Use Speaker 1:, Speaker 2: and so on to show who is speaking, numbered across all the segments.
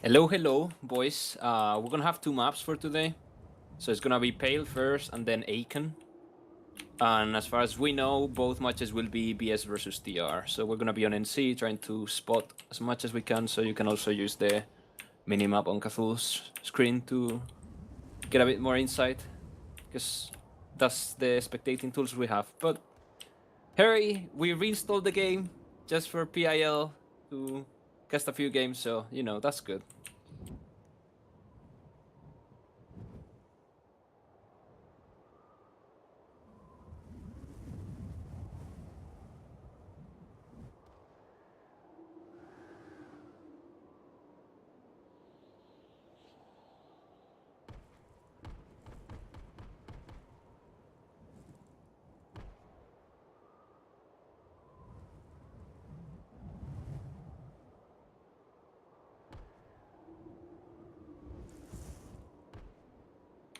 Speaker 1: Hello, hello, boys. We're gonna have two maps for today. So it's gonna be Pale first and then Aiken. And as far as we know, both matches will be BS versus TR. So we're gonna be on NC trying to spot as much as we can, so you can also use the minimap on Cthulhu's screen to get a bit more insight. Because that's the spectating tools we have. But Harry, we reinstalled the game just for PIL to cast a few games, so you know, that's good.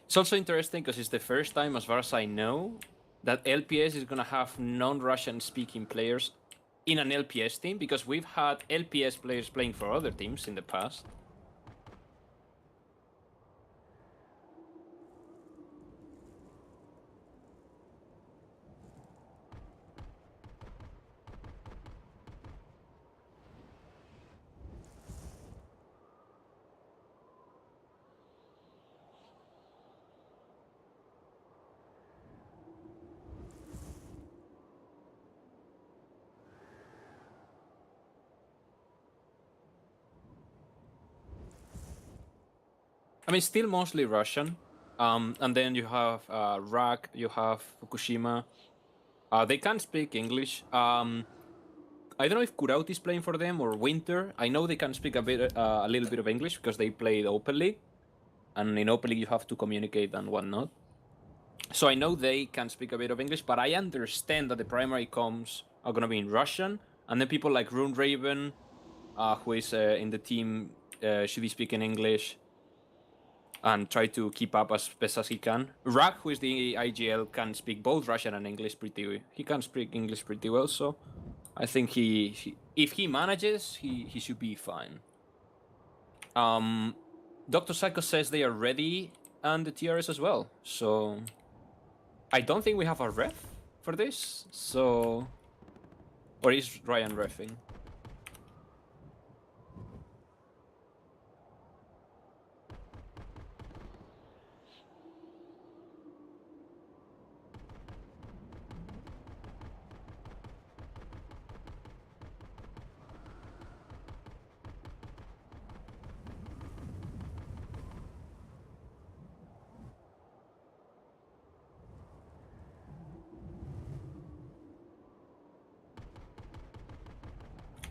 Speaker 1: It's also interesting because it's the first time, as far as I know, that LPS is gonna have non-Russian speaking players in an LPS team, because we've had LPS players playing for other teams in the past. I mean, still mostly Russian. And then you have RAK, you have Fukushima. They can speak English. I don't know if Kurout is playing for them or Winter. I know they can speak a little bit of English because they played Open League, and in Open League you have to communicate and whatnot. So I know they can speak a bit of English, but I understand that the primary comms are gonna be in Russian, and then people like Rune Raven, who is in the team, should be speaking English and try to keep up as best as he can. Rak, who is the IGL, can speak both Russian and English he can speak English pretty well, so I think if he manages, he should be fine. Dr. Psycho says they are ready, and the TRS as well, so I don't think we have a ref for this, so... Or is Ryan refing?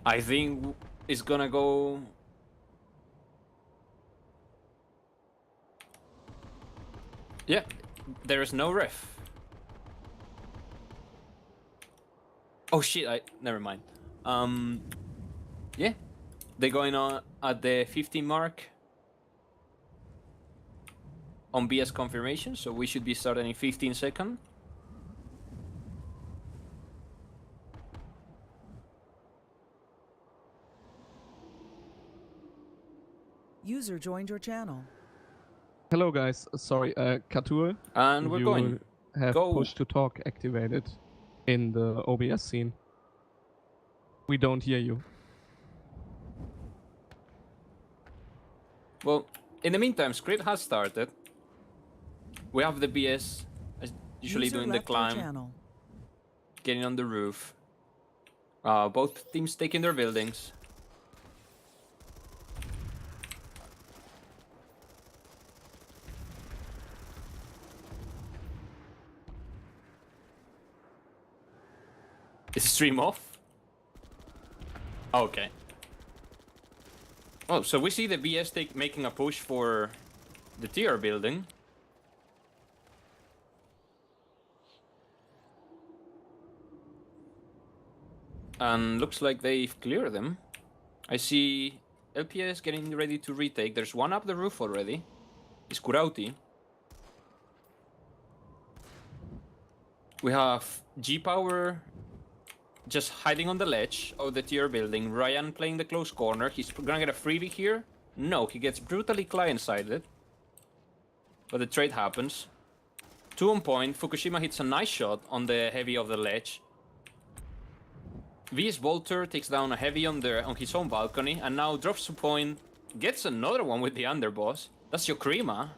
Speaker 1: I think it's gonna go... Yeah, there is no ref. Oh shit, never mind. Yeah, they're going on at the 15 mark on BS confirmation, so we should be starting in 15 seconds.
Speaker 2: User joined your channel.
Speaker 3: Hello guys, sorry, Katur.
Speaker 1: And we're
Speaker 3: you
Speaker 1: going.
Speaker 3: have
Speaker 1: Go.
Speaker 3: push to talk activated in the OBS scene. We don't hear you.
Speaker 1: Well, in the meantime, script has started. We have the BS usually
Speaker 2: User
Speaker 1: doing the
Speaker 2: left your
Speaker 1: climb,
Speaker 2: channel.
Speaker 1: getting on the roof. Both teams taking their buildings. Is the stream off? Okay. Oh, so we see the BS making a push for the TR building. And looks like they've cleared them. I see LPS getting ready to retake. There's one up the roof already. It's Kurauti. We have G-Power just hiding on the ledge of the TR building. Ryan playing the close corner. He's gonna get a freebie here. No, he gets brutally client-sided. But the trade happens. 2 on point. Fukushima hits a nice shot on the heavy of the ledge. VS Volter takes down a heavy on his own balcony and now drops to point. Gets another one with the underboss. That's Yokrima.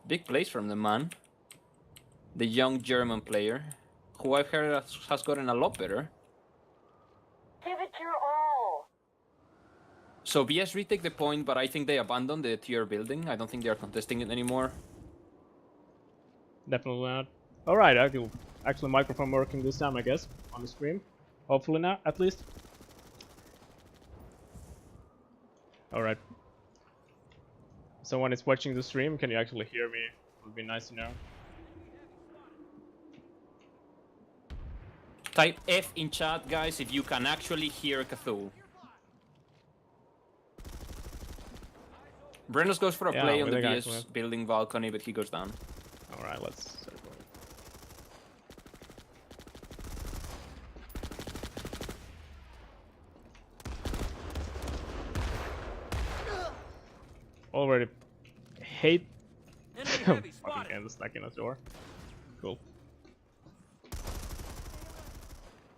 Speaker 1: Big plays from the man. The young German player, who I've heard has gotten a lot better.
Speaker 4: Give it your all.
Speaker 1: So VS retake the point, but I think they abandoned the tier building. I don't think they are contesting it anymore.
Speaker 5: Definitely not. Alright, actually microphone working this time, I guess, on the stream. Hopefully not, at least. Alright. Someone is watching the stream, can you actually hear me? It would be nice to know.
Speaker 1: Type F in chat, guys, if you can actually hear Cthulhu. Brennos goes for a play on the VS building balcony, but he goes down.
Speaker 5: Alright, let's start going. Already hate fucking end stuck in a door. Cool.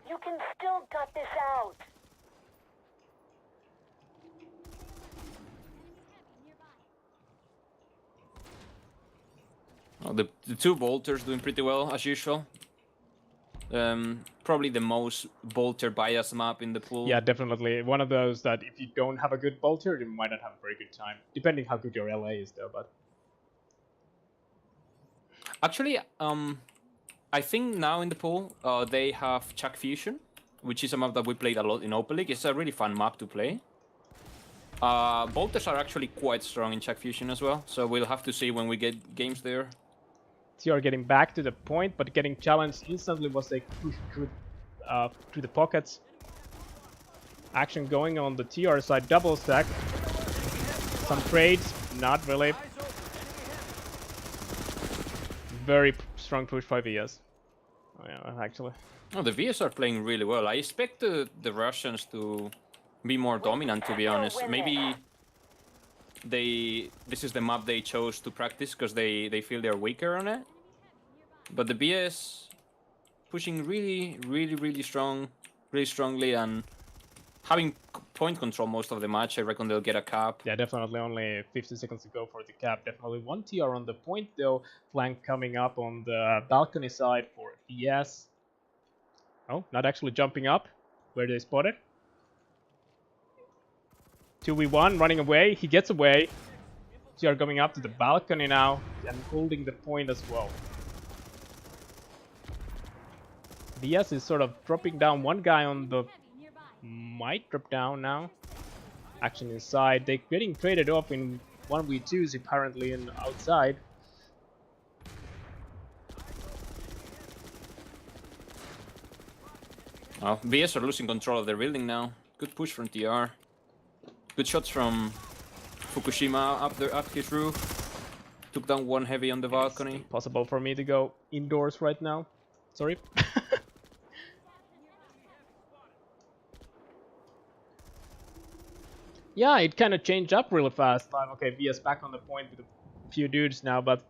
Speaker 4: You can still gut this out.
Speaker 1: Oh, the 2 bolters doing pretty well as usual. Probably the most bolter bias map in the pool.
Speaker 5: Yeah, definitely. One of those that if you don't have a good bolter, you might not have a very good time. Depending how good your LA is though, but...
Speaker 1: Actually, I think now in the pool, they have Chuck Fusion, which is a map that we played a lot in Open League. It's a really fun map to play. Bolters are actually quite strong in Chuck Fusion as well, so we'll have to see when we get games there.
Speaker 5: TR getting back to the point, but getting challenged instantly was they pushed through the pockets. Action going on the TR side, double stack. Some trades, not really. Very strong push by VS. Oh yeah, actually.
Speaker 1: Oh, the VS are playing really well. I expect the Russians to be more dominant, to be honest. Maybe this is the map they chose to practice because they feel they're weaker on it. But the BS pushing really strongly and having point control most of the match. I reckon they'll get a cap.
Speaker 5: Yeah, definitely only 50 seconds to go for the cap. Definitely 1 TR on the point though. Flank coming up on the balcony side for VS. Oh, not actually jumping up where they spotted. 2v1 running away. He gets away. TR going up to the balcony now and holding the point as well. VS is sort of dropping down one guy on the... Might drop down now. Action inside. They're getting traded off in 1v2s apparently in outside.
Speaker 1: Oh, VS are losing control of their building now. Good push from TR. Good shots from Fukushima up there, up his roof. Took down 1 heavy on the balcony.
Speaker 5: Possible for me to go indoors right now. Sorry. Yeah, it kind of changed up really fast. Like, okay, VS back on the point with a few dudes now, but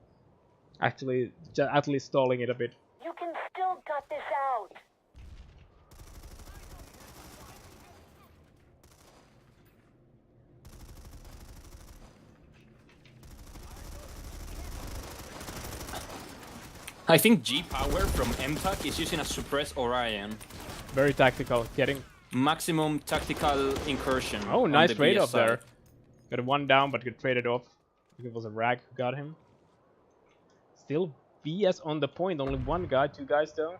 Speaker 5: actually at least stalling it a bit.
Speaker 4: You can still gut this out.
Speaker 1: I think G power from MTAC is using a suppress Orion.
Speaker 5: Very tactical, getting
Speaker 1: Maximum tactical incursion.
Speaker 5: oh, nice trade off
Speaker 1: side.
Speaker 5: there. Got 1 down, but got traded off. I think it was a rag who got him. Still VS on the point, only 1 guy, 2 guys though.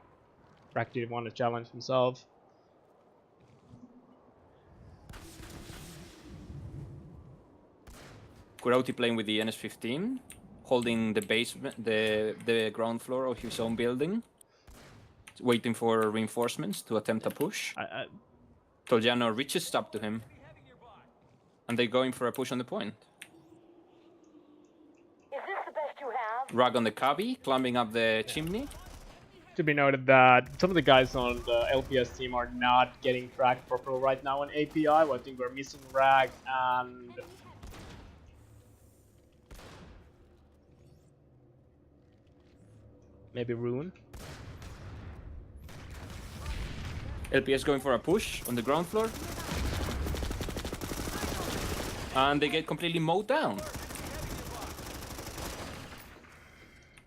Speaker 5: Rag didn't want to challenge himself.
Speaker 1: Kurauti playing with the NS-15, holding the basement, the ground floor of his own building, waiting for reinforcements to attempt a push. Tolgiano reaches up to him, and they're going for a push on the point.
Speaker 4: Is this the best you have?
Speaker 1: Rag on the cubby, climbing up the chimney.
Speaker 5: To be noted that some of the guys on the LPS team are not getting tracked properly right now on API. I think we're missing Rag and Maybe Rune.
Speaker 1: LPS going for a push on the ground floor. And they get completely mowed down.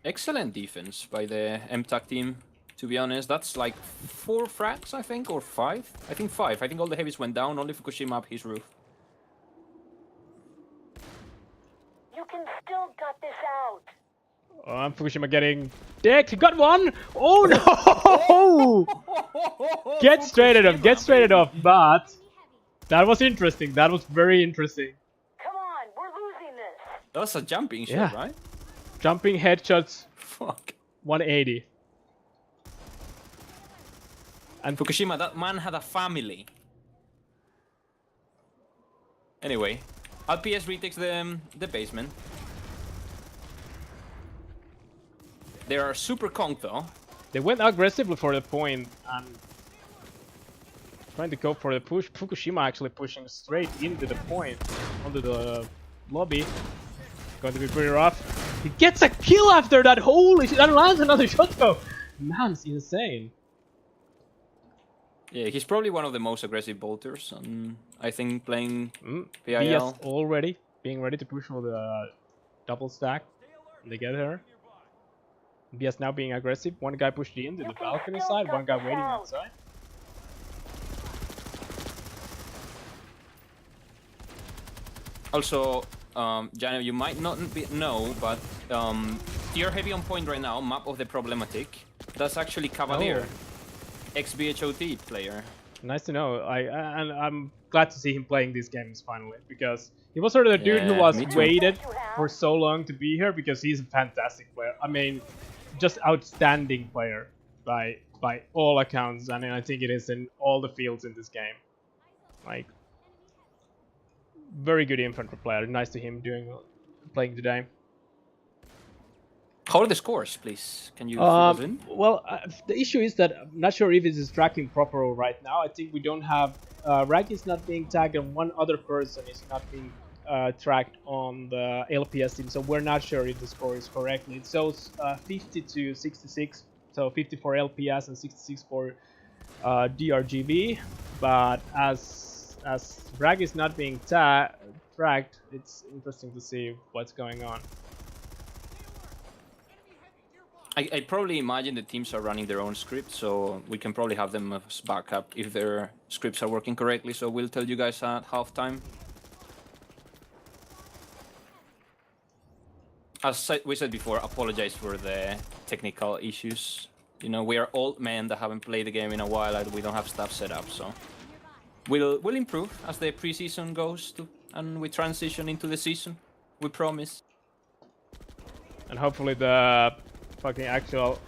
Speaker 1: Excellent defense by the MTAC team, to be honest. That's like 4 frags, I think, or 5? I think 5. I think all the heavies went down, only Fukushima up his roof.
Speaker 4: You can still gut this out.
Speaker 5: Oh, and Fukushima getting decked. He got one! Oh no! Get straight it off, get straight it off. But that was interesting. That was very interesting.
Speaker 4: Come on, we're losing this.
Speaker 1: That's a jumping shot,
Speaker 5: Yeah.
Speaker 1: right?
Speaker 5: Jumping headshots,
Speaker 1: Fuck.
Speaker 5: 180.
Speaker 1: And Fukushima, that man had a family. Anyway, LPS retakes the basement. They are super conked though.
Speaker 5: They went aggressively for the point and trying to go for the push. Fukushima actually pushing straight into the point, onto the lobby. Going to be pretty rough. He gets a kill after that. Holy shit! And lands another shot though. Man's insane.
Speaker 1: Yeah, he's probably one of the most aggressive bolters. I think playing PIL.
Speaker 5: BS already being ready to push for the double stack. They get her. BS now being aggressive. One guy pushed into the balcony side. One guy waiting outside.
Speaker 1: Also, Jano, you might not know, but tier heavy on point right now, map of the problematic. That's actually Cavalier, ex-BHOT player.
Speaker 5: Nice to know. And I'm glad to see him playing these games finally, because he was sort of the dude who
Speaker 1: Yeah,
Speaker 5: was
Speaker 1: me too.
Speaker 5: waited for so long to be here, because he's a fantastic player. I mean, just outstanding player by all accounts, and I think it is in all the fields in this game. Like, very good infantry player. Nice to him playing today.
Speaker 1: How are the scores, please? Can you fill us in?
Speaker 5: Well, the issue is that I'm not sure if it is tracking proper right now. I think we don't have... Rag is not being tagged, and one other person is not being tracked on the LPS team, so we're not sure if the score is correct. It shows 50 to 66, so 50 for LPS and 66 for DRGB, but as Rag is not being tracked, it's interesting to see what's going on.
Speaker 1: I probably imagine the teams are running their own script, so we can probably have them as backup if their scripts are working correctly, so we'll tell you guys at halftime. As we said before, apologize for the technical issues. You know, we are old men that haven't played the game in a while and we don't have stuff set up, so we'll improve as the preseason goes and we transition into the season. We promise.
Speaker 5: And hopefully the fucking actual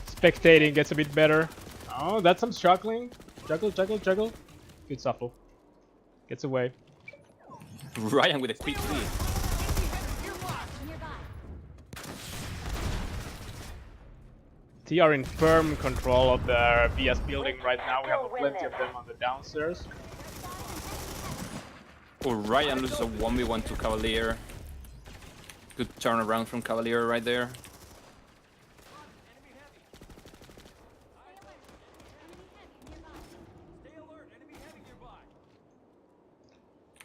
Speaker 5: spectating gets a bit better. Oh, that's some struggling. Juggle. Good shuffle. Gets away.
Speaker 1: Ryan with a quick lead.
Speaker 5: T are in firm control of the BS building right now. We have plenty of them on the downstairs.
Speaker 1: Oh, Ryan loses a 1v1 to Cavalier. Good turnaround from Cavalier right there.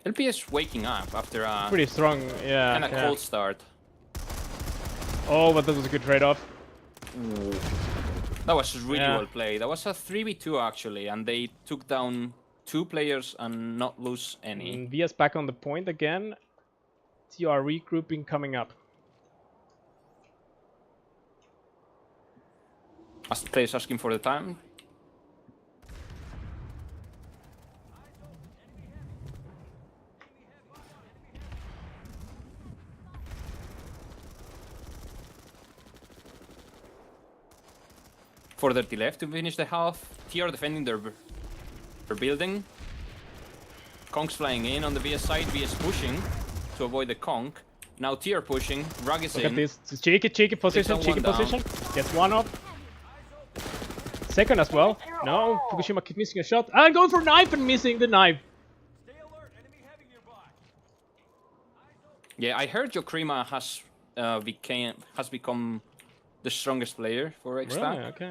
Speaker 1: LPS waking up after a
Speaker 5: Pretty strong, yeah.
Speaker 1: kind of cold start.
Speaker 5: Oh, but that was a good trade-off.
Speaker 1: Ooh. That was really well played. That was a 3v2 actually, and they took down 2 players and not lose any.
Speaker 5: And VS back on the point again. TR regrouping coming up.
Speaker 1: As the players asking for the time. For 30 left to finish the half. TR defending their building. Konk's flying in on the VS side. VS pushing to avoid the Konk. Now TR pushing. Rug is
Speaker 5: Look
Speaker 1: in.
Speaker 5: at this. Cheeky position. Cheeky position. Gets one off. Second as well. No, Fukushima keep missing a shot. And going for knife and missing the knife.
Speaker 1: Yeah, I heard Yokrima has has become the strongest player for X-Tag.
Speaker 5: Really? Okay.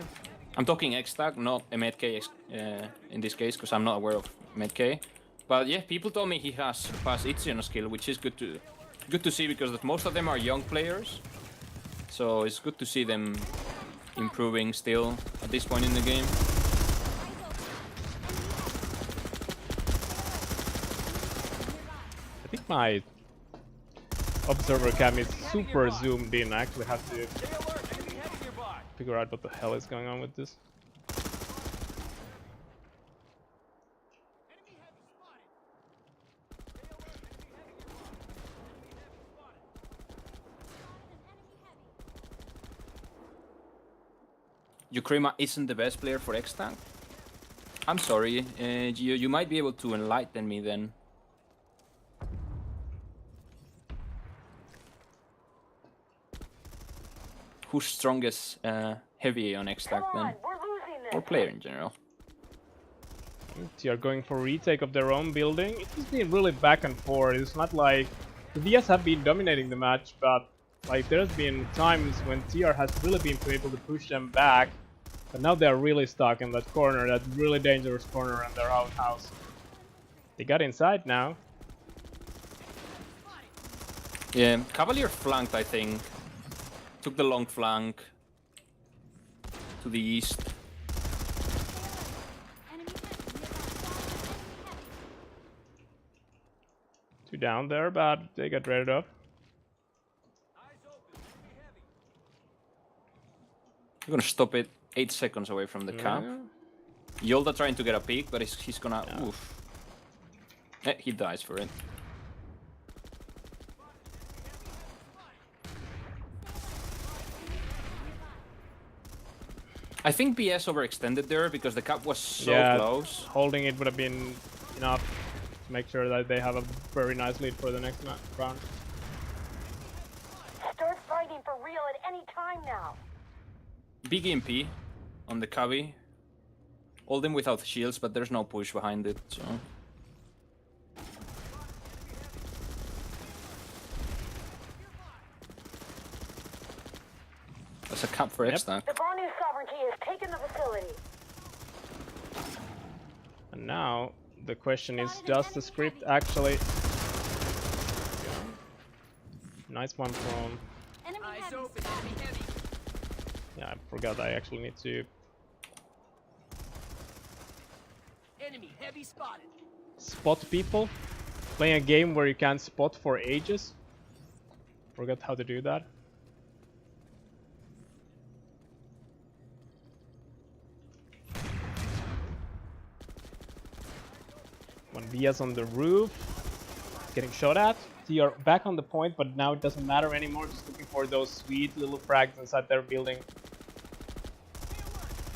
Speaker 1: I'm talking X-Tag, not MedK in this case, because I'm not aware of MedK. But yeah, people told me he has surpassed Itzy on a skill, which is good to see because most of them are young players. So it's good to see them improving still at this point in the game.
Speaker 5: I think my observer cam is super zoomed in. I actually have to figure out what the hell is going on with this.
Speaker 1: Yukrima isn't the best player for X-Tag. I'm sorry, Gio, you might be able to enlighten me then. Who's strongest heavy on X-Tag
Speaker 4: Come
Speaker 1: then?
Speaker 4: on, we're losing this.
Speaker 1: Or player in general?
Speaker 5: They are going for retake of their own building. It has been really back and forth. It's not like the VS have been dominating the match, but like there's been times when TR has really been able to push them back. But now they're really stuck in that corner, that really dangerous corner in their own house. They got inside now.
Speaker 1: Yeah, Cavalier flanked, I think. Took the long flank to the east.
Speaker 5: Two down there, but they got read up.
Speaker 1: I'm gonna stop it 8 seconds away from the cap. Yolda trying to get a peek, but he's gonna... Oof. He dies for it. I think BS overextended there because the cap was so close.
Speaker 5: Holding it would have been enough to make sure that they have a very nice lead for the next round.
Speaker 4: Start fighting for real at any time now.
Speaker 1: Big EMP on the Cavi. All them without shields, but there's no push behind it, so... That's a cap for X-Tag.
Speaker 4: The Banu sovereignty has taken the facility.
Speaker 5: And now the question is, does the script actually... Nice one from... Yeah, I forgot I actually need to...
Speaker 6: Enemy heavy spotted.
Speaker 5: Spot people. Playing a game where you can't spot for ages. Forgot how to do that. One VS on the roof. Getting shot at. TR back on the point, but now it doesn't matter anymore. Just looking for those sweet little frags inside their building.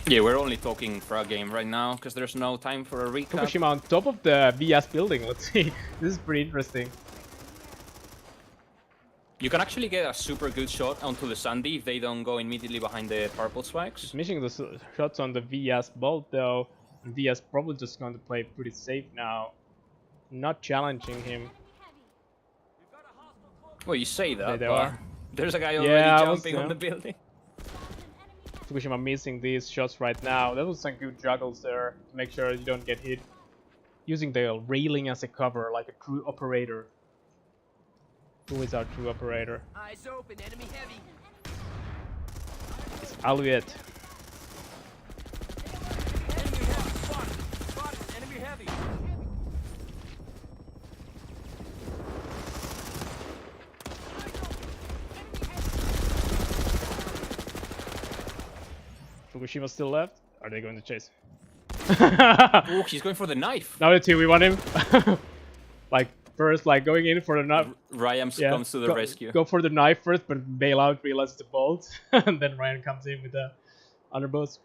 Speaker 1: Yeah, we're only talking frag game right now, because there's no time for a recap.
Speaker 5: Fukushima on top of the VS building, let's see. This is pretty interesting.
Speaker 1: You can actually get a super good shot onto the Sandy if they don't go immediately behind the purple spikes.
Speaker 5: He's missing the shots on the VS bolt though. And VS probably just going to play pretty safe now. Not challenging him.
Speaker 1: Well, you say that,
Speaker 5: They
Speaker 1: but
Speaker 5: are.
Speaker 1: there's a guy already jumping on
Speaker 5: yeah.
Speaker 1: the building.
Speaker 5: Fukushima missing these shots right now. That was some good juggles there to make sure you don't get hit. Using the railing as a cover, like a true operator. Who is our true operator?
Speaker 6: Eyes open, enemy heavy.
Speaker 5: It's Alouette.
Speaker 6: Enemy heavy spotted. Spotted, enemy heavy.
Speaker 5: Fukushima still left? Are they going to chase?
Speaker 1: Oh, he's going for the knife.
Speaker 5: Now the two, we want him. Like first, like going in for the knife.
Speaker 1: Ryan comes to the rescue.
Speaker 5: Go for the knife first, but bail out, realize the bolt, and then Ryan comes in with the underboss.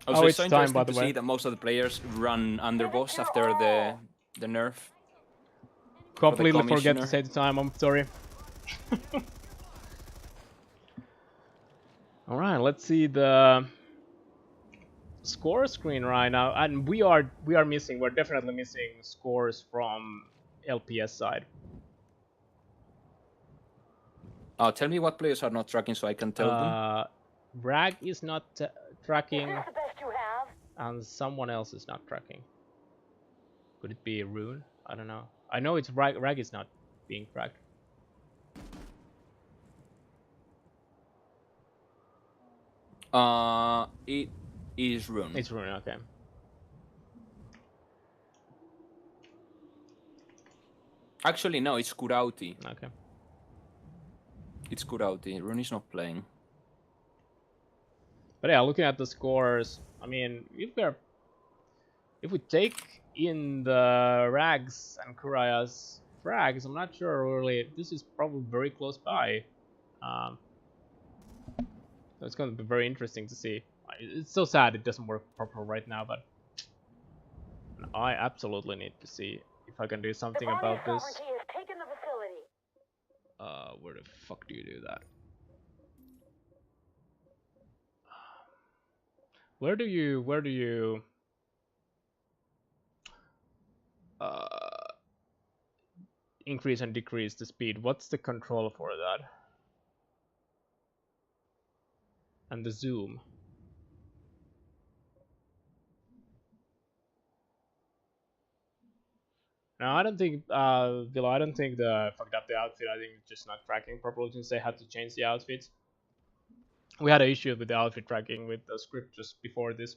Speaker 1: Also,
Speaker 5: Oh,
Speaker 1: it's so
Speaker 5: it's time,
Speaker 1: interesting
Speaker 5: by the
Speaker 1: to
Speaker 5: way.
Speaker 1: see that most of the players run underboss after the nerf.
Speaker 5: Completely forget
Speaker 1: commissioner.
Speaker 5: to say the time, I'm sorry. Alright, let's see the score screen right now, and we're definitely missing scores from LPS side.
Speaker 1: Tell me what players are not tracking so I can tell them.
Speaker 5: Rag is not
Speaker 4: Is
Speaker 5: tracking,
Speaker 4: this the best you have?
Speaker 5: and someone else is not tracking. Could it be Rune? I don't know. I know it's Rag. Rag is not being tracked.
Speaker 1: It is Rune.
Speaker 5: It's Rune. Okay.
Speaker 1: Actually, no, it's Kurauti.
Speaker 5: Okay.
Speaker 1: It's Kurauti. Rune is not playing.
Speaker 5: But yeah, looking at the scores, I mean, if we take in the Rags and Kuraya's frags, I'm not sure really. This is probably very close by. So it's going to be very interesting to see. It's so sad it doesn't work proper right now, but I absolutely need to see if I can do something about this.
Speaker 4: Sovereignty has taken the facility.
Speaker 5: Where the fuck do you do that? Where do you increase and decrease the speed? What's the control for that? And the zoom. No, I don't think Villa, I don't think the fucked up the outfit. I think it's just not tracking properly since they had to change the outfits. We had an issue with the outfit tracking with the script just before this.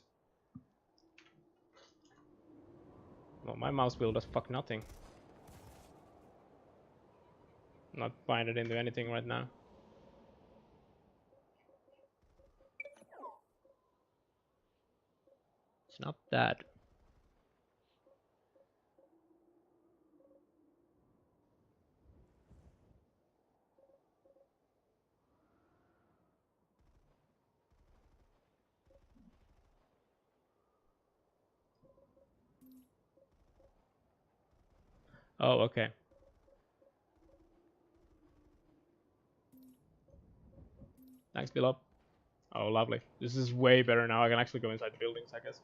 Speaker 5: Well, my mouse wheel does fuck nothing. Not binded into anything right now. It's not that. Oh, okay. Thanks, Bilop. Oh, lovely. This is way better now. I can actually go inside the buildings, I guess.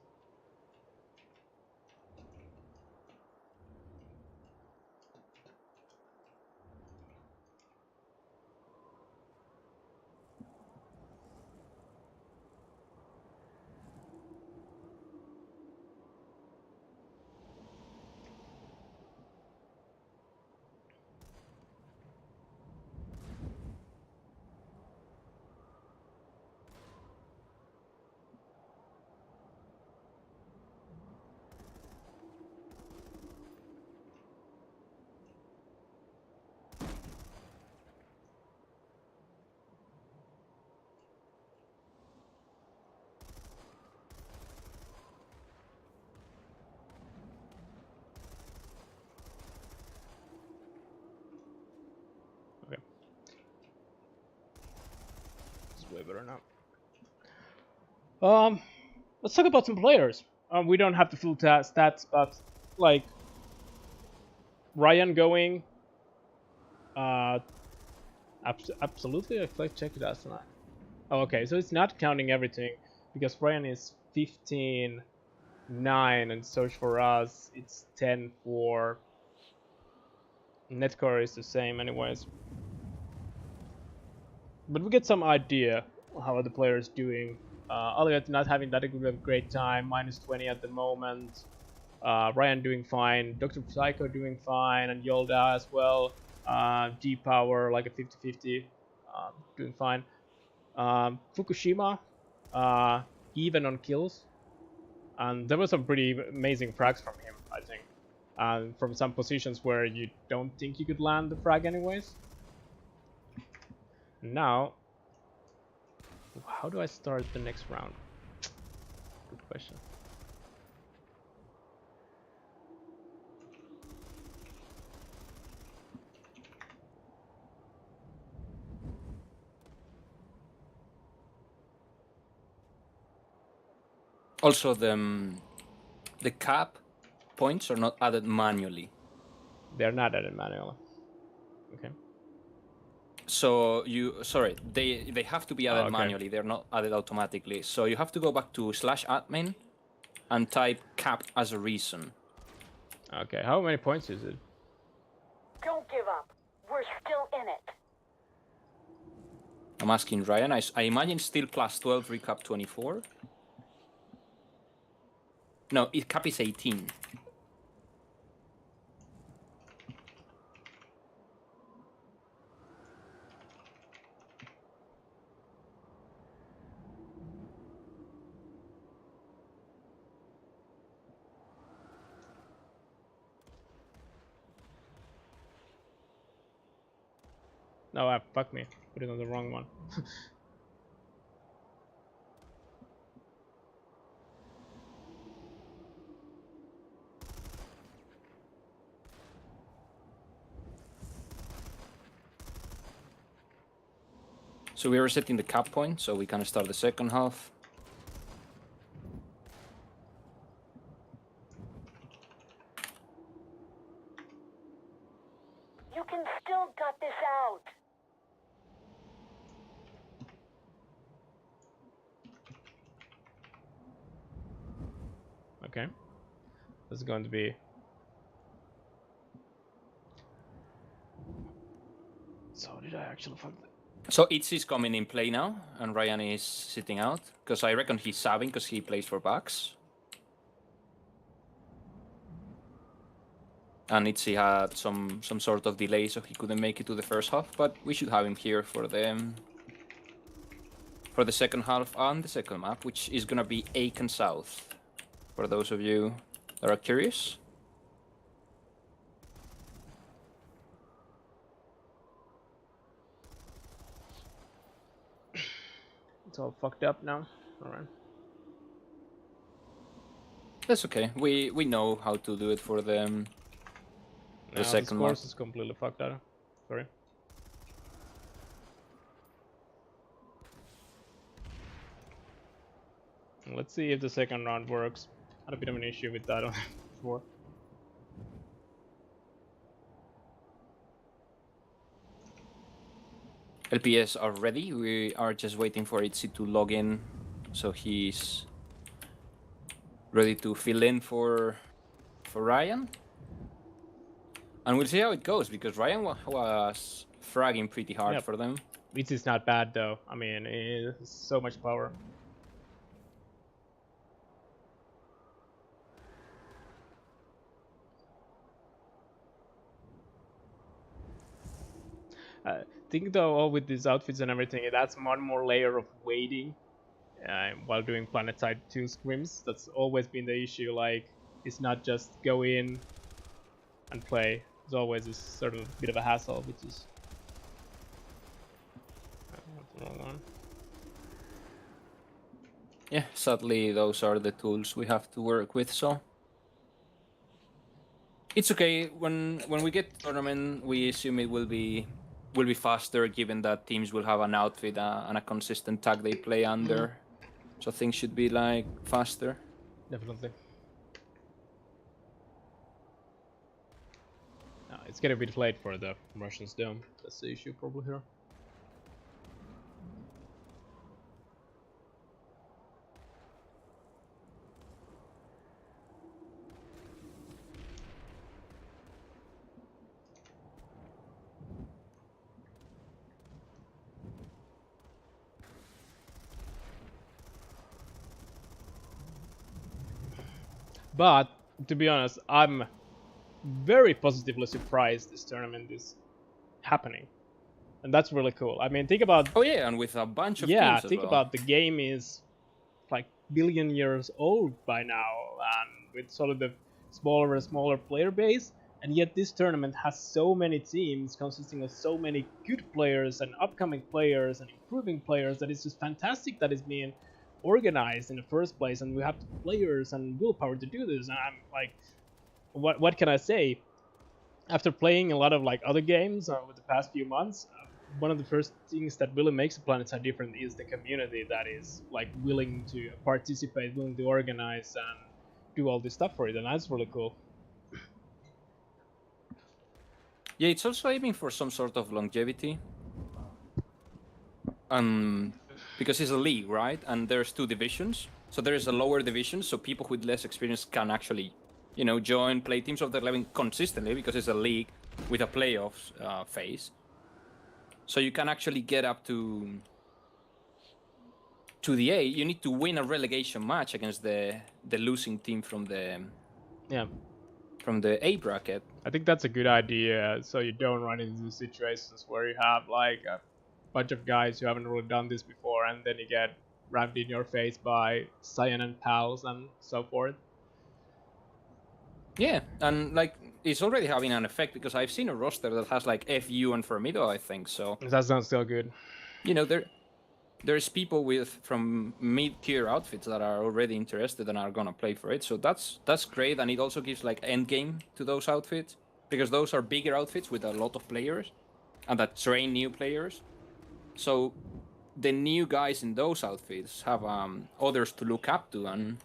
Speaker 5: Okay. This is way better now. Let's talk about some players. We don't have the full stats, but like Ryan going. Absolutely, let's check it out tonight. Oh, okay, so it's not counting everything because Ryan is 15-9 and search for us it's 10-4. Netcore is the same anyways. But we get some idea how the player is doing. Aliot not having that good of a great time, -20 at the moment. Ryan doing fine, Dr. Psycho doing fine, and Yolda as well. G-Power like a 50-50, doing fine. Fukushima, even on kills. And there were some pretty amazing frags from him, I think. From some positions where you don't think you could land the frag anyways. Now, how do I start the next round? Good question.
Speaker 1: Also, the cap points are not added manually.
Speaker 5: They're not added manually. Okay.
Speaker 1: So they have to be added
Speaker 5: okay.
Speaker 1: manually. They're not added automatically. So you have to go back to /admin and type cap as a reason.
Speaker 5: Okay, how many points is it?
Speaker 4: Don't give up. We're still in it.
Speaker 1: I'm asking Ryan. I imagine still +12, recap 24. No, cap is 18.
Speaker 5: No, fuck me. Put it on the wrong one.
Speaker 1: So we are setting the cap point, so we can start the second half.
Speaker 4: You can still gut this out.
Speaker 5: Okay. This is going to be... So did I actually fuck that?
Speaker 1: So Itzy's coming in play now, and Ryan is sitting out, because I reckon he's subbing because he plays for backs. And Itzy had some sort of delay, so he couldn't make it to the first half, but we should have him here for the second half and the second map, which is gonna be Aiken South, for those of you that are curious.
Speaker 5: It's all fucked up now. Alright.
Speaker 1: That's okay. We know how to do it for the
Speaker 5: Now
Speaker 1: second
Speaker 5: the
Speaker 1: map.
Speaker 5: course is completely fucked up. Sorry. Let's see if the second round works. Had a bit of an issue with that before.
Speaker 1: LPS are ready. We are just waiting for Itzy to log in, so he's ready to fill in for Ryan. And we'll see how it goes, because Ryan was fragging pretty hard
Speaker 5: Yep.
Speaker 1: for them.
Speaker 5: It is not bad though. I mean, it's so much power. Think though, with these outfits and everything, it adds one more layer of waiting while doing Planetside 2 scrims. That's always been the issue. Like, it's not just go in and play. It's always a sort of bit of a hassle, which is... That's the wrong one.
Speaker 1: Yeah, sadly, those are the tools we have to work with, so... It's okay. When we get to tournament, we assume it will be faster, given that teams will have an outfit and a consistent tag they play under. So things should be like faster.
Speaker 5: Definitely. No, it's getting a bit late for the Russians dome. That's the issue probably here. But to be honest, I'm very positively surprised this tournament is happening, and that's really cool. I mean, think about
Speaker 1: Oh yeah, and with a bunch of
Speaker 5: yeah,
Speaker 1: teams as
Speaker 5: think
Speaker 1: well.
Speaker 5: about the game is like billion years old by now, and with sort of the smaller and smaller player base, and yet this tournament has so many teams consisting of so many good players and upcoming players and improving players that it's just fantastic that it's being organized in the first place, and we have the players and willpower to do this. And I'm like, what can I say? After playing a lot of like other games over the past few months, one of the first things that really makes the Planetside different is the community that is like willing to participate, willing to organize and do all this stuff for it, and that's really cool.
Speaker 1: Yeah, it's also aiming for some sort of longevity. Because it's a league, right? And there's 2 divisions. So there is a lower division, so people with less experience can actually, you know, join, play teams of their level consistently because it's a league with a playoffs phase. So you can actually get up to the A. You need to win a relegation match against the losing team from the A bracket.
Speaker 5: I think that's a good idea, so you don't run into situations where you have like a bunch of guys who haven't really done this before, and then you get rammed in your face by Cyan and pals and so forth.
Speaker 1: Yeah, and like it's already having an effect because I've seen a roster that has like FU and Formido, I think. So
Speaker 5: That sounds still good.
Speaker 1: you know there's people from mid-tier outfits that are already interested and are gonna play for it. So that's great, and it also gives like end game to those outfits because those are bigger outfits with a lot of players and that train new players. So the new guys in those outfits have others to look up to, and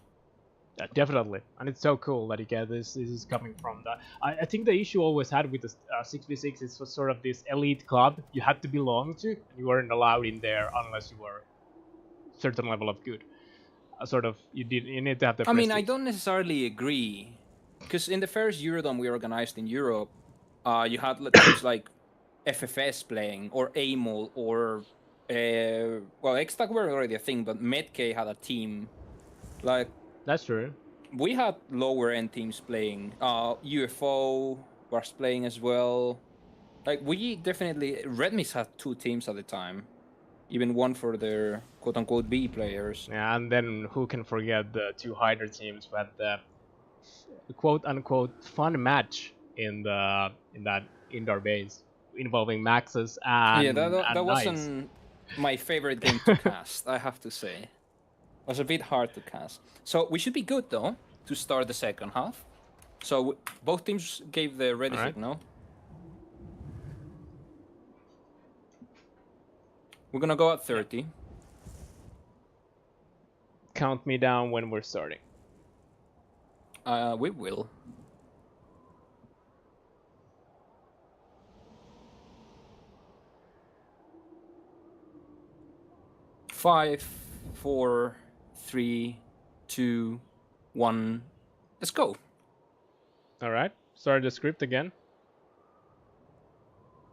Speaker 5: Yeah, definitely, and it's so cool that you get this. This is coming from that. I think the issue always had with the 6v6 is sort of this elite club you had to belong to, and you weren't allowed in there unless you were certain level of good. Sort of, you need to have the.
Speaker 1: I mean, I
Speaker 5: prestige.
Speaker 1: don't necessarily agree, because in the first Eurodome we organized in Europe, you had teams like FFS playing, or AMOL, or well, X-Tag were already a thing, but Medk had a team. Like
Speaker 5: That's true.
Speaker 1: we had lower end teams playing. UFO was playing as well. Like we definitely Red Mist had 2 teams at the time, even one for their quote unquote B players.
Speaker 5: Yeah, and then who can forget the 2 Hyder teams who had the quote unquote fun match in that indoor base involving Maxes and
Speaker 1: Yeah, that
Speaker 5: and Knights.
Speaker 1: wasn't my favorite game to cast, I have to say. It was a bit hard to cast. So we should be good, though, to start the second half. So both teams gave the ready
Speaker 5: Alright.
Speaker 1: signal. We're gonna go at 30.
Speaker 5: Count me down when we're starting.
Speaker 1: We will. Five, 4, 3, 2, 1. Let's go.
Speaker 5: All right, start the script again.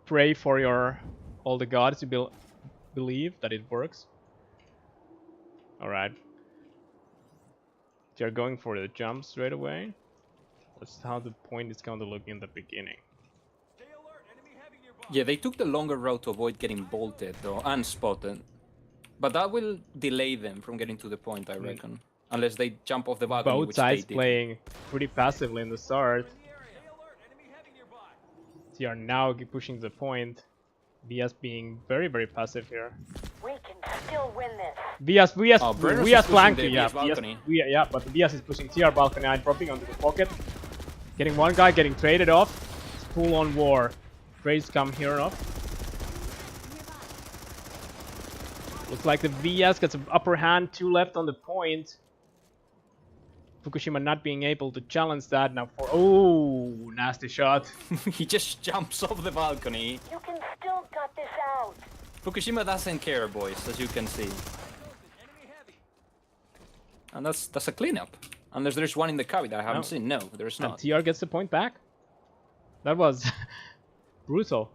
Speaker 5: Pray for all the gods to believe that it works. All right. They're going for the jump straight away. That's how the point is going to look in the beginning.
Speaker 1: Yeah, they took the longer route to avoid getting bolted, though, and spotted. But that will delay them from getting to the point, I reckon. Unless they jump off the balcony,
Speaker 5: Both
Speaker 1: which
Speaker 5: sides
Speaker 1: they did.
Speaker 5: playing pretty passively in the start. They are now pushing the point. VS being very, very passive here.
Speaker 4: We can still win this.
Speaker 5: VS
Speaker 1: Oh, Brenner's
Speaker 5: VS
Speaker 1: is pushing
Speaker 5: flank,
Speaker 1: the
Speaker 5: yeah,
Speaker 1: VS balcony.
Speaker 5: yeah, but VS is pushing TR balcony and dropping onto the pocket. Getting one guy, getting traded off. It's full on war. Trades come here off. Looks like the VS gets an upper hand, 2 left on the point. Fukushima not being able to challenge that now for nasty shot.
Speaker 1: He just jumps off the balcony.
Speaker 4: You can still gut this out.
Speaker 1: Fukushima doesn't care, boys, as you can see. And that's a cleanup. Unless there's one in the cubby that I haven't
Speaker 5: No.
Speaker 1: seen. No, there's
Speaker 5: And
Speaker 1: not.
Speaker 5: TR gets the point back. That was brutal.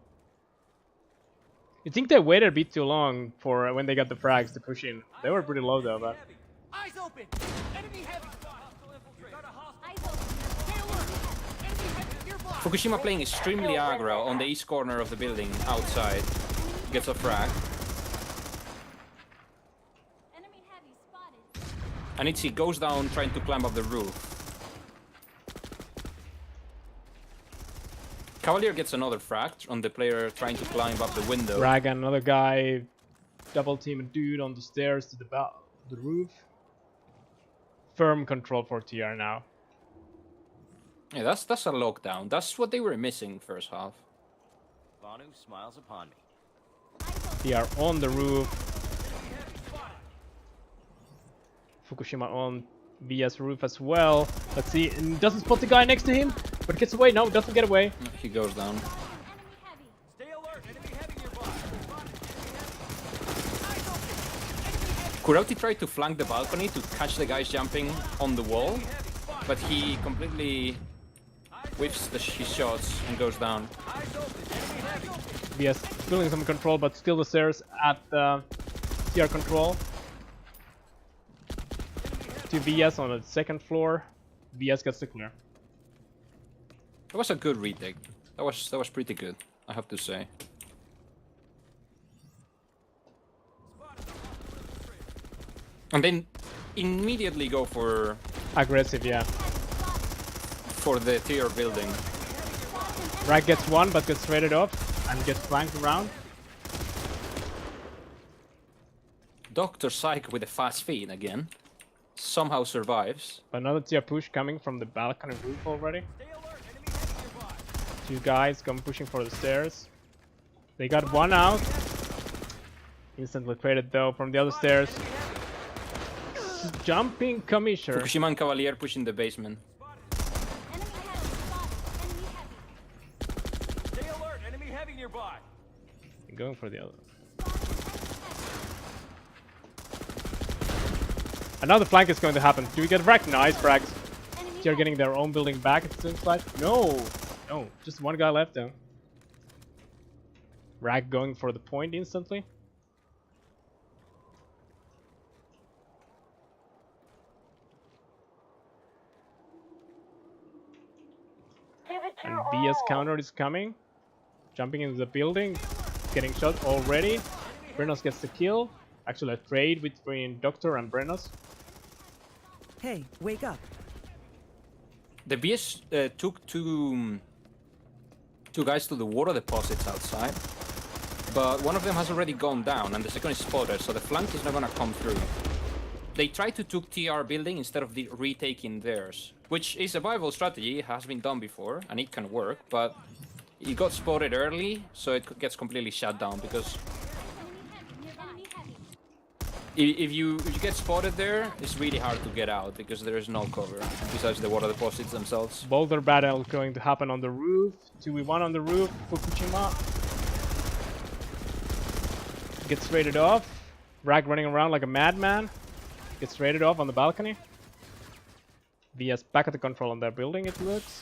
Speaker 5: You think they waited a bit too long for when they got the frags to push in. They were pretty low though, but
Speaker 6: Eyes open. Enemy heavy. Eyes open. Stay alert. Enemy heavy nearby.
Speaker 1: Fukushima playing extremely aggro on the east corner of the building outside. Gets a frag.
Speaker 7: Enemy heavy spotted.
Speaker 1: And Itzy goes down trying to climb up the roof. Cavalier gets another frag on the player trying to climb up the window.
Speaker 5: Rag and another guy double team a dude on the stairs to the roof. Firm control for TR now.
Speaker 1: Yeah, that's a lockdown. That's what they were missing first half.
Speaker 6: Banu smiles upon me.
Speaker 5: TR on the roof. Fukushima on VS roof as well. Let's see. And doesn't spot the guy next to him, but gets away. No, doesn't get away.
Speaker 1: He goes down.
Speaker 7: Enemy heavy.
Speaker 6: Stay alert. Enemy heavy nearby.
Speaker 1: Kurauti tried to flank the balcony to catch the guys jumping on the wall, but he completely whiffs his shots and goes down.
Speaker 5: VS building some control, but still the stairs at TR control. To VS on the second floor. VS gets the clear.
Speaker 1: That was a good retake. That was pretty good, I have to say. And then immediately go for
Speaker 5: Aggressive, yeah.
Speaker 1: the tier building.
Speaker 5: Rag gets one, but gets traded off and gets flanked around.
Speaker 1: Dr. Psych with a fast feed again. Somehow survives.
Speaker 5: Another tier push coming from the balcony roof already. Two guys come pushing for the stairs. They got one out. Instantly traded though from the other stairs. Jumping commissioner.
Speaker 1: Fukushima and Cavalier pushing the basement.
Speaker 7: Enemy heavy spotted. Enemy heavy.
Speaker 6: Stay alert. Enemy heavy nearby.
Speaker 5: Going for the other. Another flank is going to happen. Do we get wrecked? Nice frags. They're getting their own building back, it seems like. No! No, just one guy left though. Rag going for the point instantly.
Speaker 4: Give it
Speaker 5: And
Speaker 4: your
Speaker 5: BS
Speaker 4: all.
Speaker 5: counter is coming. Jumping into the building. Getting shot already. Brenos gets the kill. Actually a trade between Doctor and Brenos.
Speaker 2: Hey, wake up.
Speaker 1: The BS took two guys to the water deposits outside, but one of them has already gone down and the second is spotted, so the flank is not gonna come through. They tried to took TR building instead of retaking theirs, which is a viable strategy, it has been done before and it can work, but it got spotted early, so it gets completely shut down because
Speaker 7: Enemy heavy.
Speaker 1: if you get spotted there, it's really hard to get out because there is no cover besides the water deposits themselves.
Speaker 5: Boulder battle going to happen on the roof. 2v1 on the roof. Fukushima gets raided off. Rag running around like a madman. Gets raided off on the balcony. VS back at the control on their building, it looks.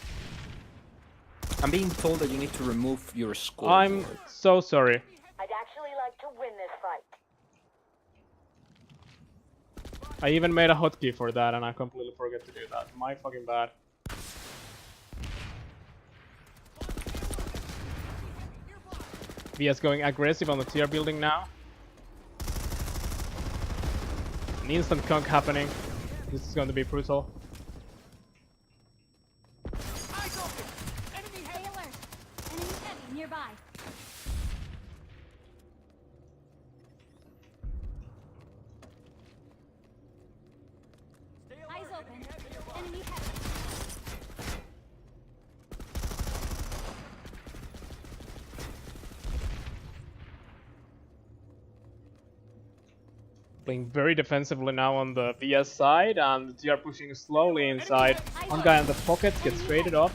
Speaker 1: I'm being told that you need to remove your score.
Speaker 5: I'm so sorry.
Speaker 4: I'd actually like to win this fight.
Speaker 5: I even made a hotkey for that and I completely forgot to do that. My fucking bad. VS going aggressive on the tier building now. An instant conk happening. This is going to be brutal.
Speaker 6: Eyes open. Enemy
Speaker 7: Stay alert. Enemy heavy nearby.
Speaker 6: Stay
Speaker 7: Eyes
Speaker 6: alert.
Speaker 7: open. Enemy heavy.
Speaker 5: Playing very defensively now on the VS side, and the TR pushing slowly inside. One guy in the pocket gets traded off.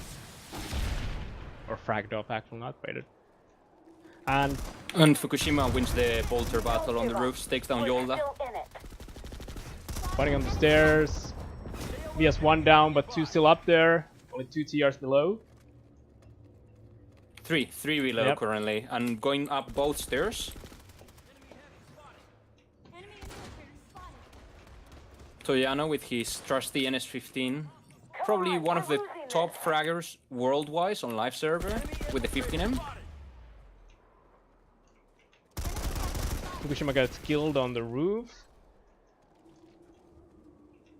Speaker 5: Or fragged off, actually, not traded. And
Speaker 1: And Fukushima wins the bolter battle on the roofs, takes down
Speaker 4: We're
Speaker 1: Yolda.
Speaker 4: still in it.
Speaker 5: fighting on the stairs. VS one down, but two still up there. Only two TRs below.
Speaker 1: Three below
Speaker 5: Yep.
Speaker 1: currently, and going up both stairs.
Speaker 7: Enemy infiltrator spotted.
Speaker 1: Toyano with his trusty NS15. Probably one of the top fraggers worldwide on live server with the 15M.
Speaker 5: Fukushima gets killed on the roof.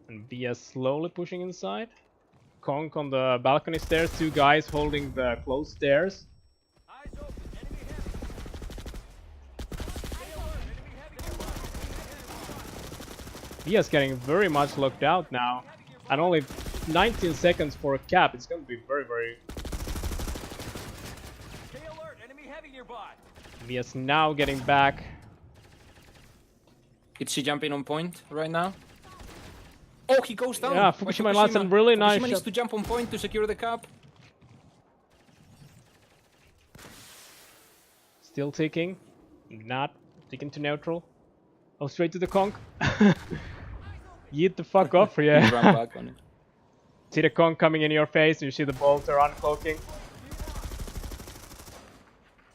Speaker 5: And VS slowly pushing inside. Konk on the balcony stairs, two guys holding the closed stairs.
Speaker 6: Eyes open. Enemy heavy. Stay alert. Enemy heavy.
Speaker 5: VS getting very much locked out now. And only 19 seconds for a cap. It's going to be very, very...
Speaker 6: Stay alert. Enemy heavy nearby.
Speaker 5: VS now getting back.
Speaker 1: Is he jumping on point right now? Oh, he goes down!
Speaker 5: Yeah,
Speaker 1: By
Speaker 5: Fukushima lands a really nice
Speaker 1: Fukushima needs
Speaker 5: shot.
Speaker 1: to jump on point to secure the cap.
Speaker 5: Still ticking. Not ticking to neutral. Oh, straight to the conch. Yeet the fuck off,
Speaker 1: You
Speaker 5: yeah.
Speaker 1: run back on it.
Speaker 5: See the conch coming in your face, and you see the bolter uncloaking.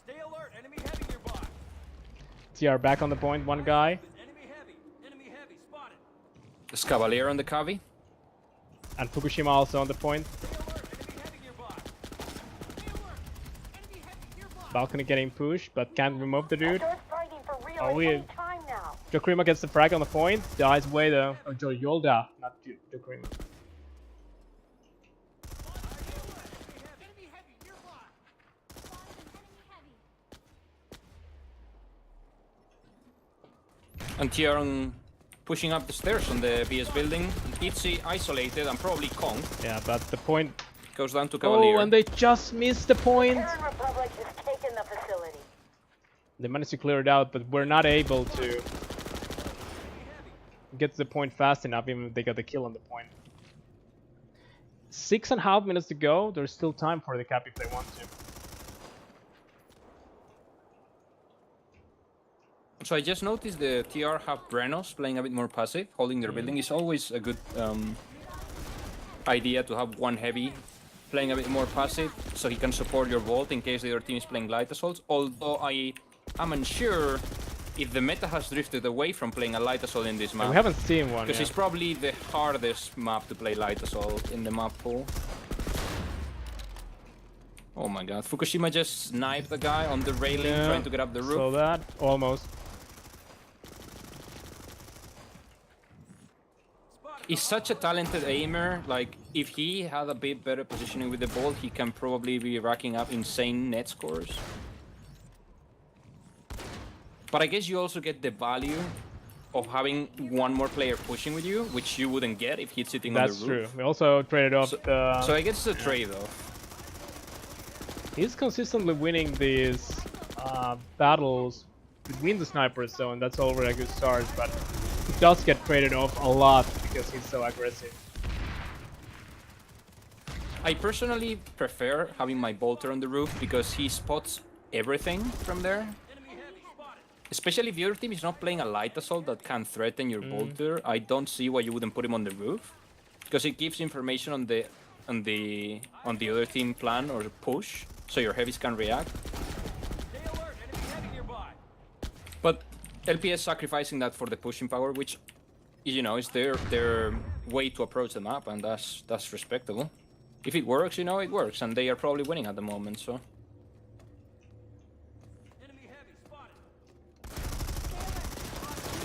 Speaker 6: Stay alert. Enemy heavy nearby.
Speaker 5: TR back on the point, one guy.
Speaker 6: Enemy heavy. Enemy heavy. Spotted.
Speaker 1: There's Cavalier on the Cavi.
Speaker 5: And Fukushima also on the point.
Speaker 6: Stay alert. Enemy heavy nearby. Stay alert. Enemy heavy nearby.
Speaker 5: Balcony getting pushed, but can't remove the dude.
Speaker 4: Start fighting for real
Speaker 5: Oh,
Speaker 4: at
Speaker 5: we-
Speaker 4: any time now.
Speaker 5: Jokrima gets the frag on the point. Dies way though. Oh, Yolda, not Jokrima.
Speaker 6: Enemy heavy nearby.
Speaker 7: Spotted an enemy heavy.
Speaker 1: And Tiaron pushing up the stairs on the BS building. Itzy isolated and probably Kong.
Speaker 5: Yeah, but the point.
Speaker 1: Goes down to Cavalier.
Speaker 5: Oh, and they just missed the point.
Speaker 4: Terran Republic has taken the facility.
Speaker 5: They managed to clear it out, but we're not able to get to the point fast enough, even if they got the kill on the point. 6.5 minutes to go. There's still time for the cap if they want to.
Speaker 1: So I just noticed the TR have Brenos playing a bit more passive, holding their building. It's always a good idea to have one heavy playing a bit more passive, so he can support your vault in case the other team is playing light assaults. Although I am unsure if the meta has drifted away from playing a light assault in this map.
Speaker 5: We haven't seen one
Speaker 1: Because
Speaker 5: yet.
Speaker 1: it's probably the hardest map to play light assault in the map pool. Oh my god, Fukushima just sniped the guy on the railing
Speaker 5: Yeah,
Speaker 1: trying to get up the roof.
Speaker 5: So that, almost.
Speaker 1: He's such a talented aimer, like if he had a bit better positioning with the ball, he can probably be racking up insane net scores. But I guess you also get the value of having one more player pushing with you, which you wouldn't get if he's sitting
Speaker 5: That's
Speaker 1: on the roof.
Speaker 5: true. We also traded off the...
Speaker 1: So I guess it's a trade-off.
Speaker 5: He's consistently winning these battles between the snipers, though, and that's already a good start, but he does get traded off a lot because he's so aggressive.
Speaker 1: I personally prefer having my bolter on the roof because he spots everything from there. Especially if the other team is not playing a light assault that can threaten your bolter, I don't see why you wouldn't put him on the roof, because it gives information on the other team plan or push, so your heavies can react.
Speaker 6: Stay alert. Enemy heavy nearby.
Speaker 1: But LPS sacrificing that for the pushing power, which you know is their way to approach the map, and that's respectable. If it works, you know it works, and they are probably winning at the moment. So.
Speaker 6: Enemy heavy spotted.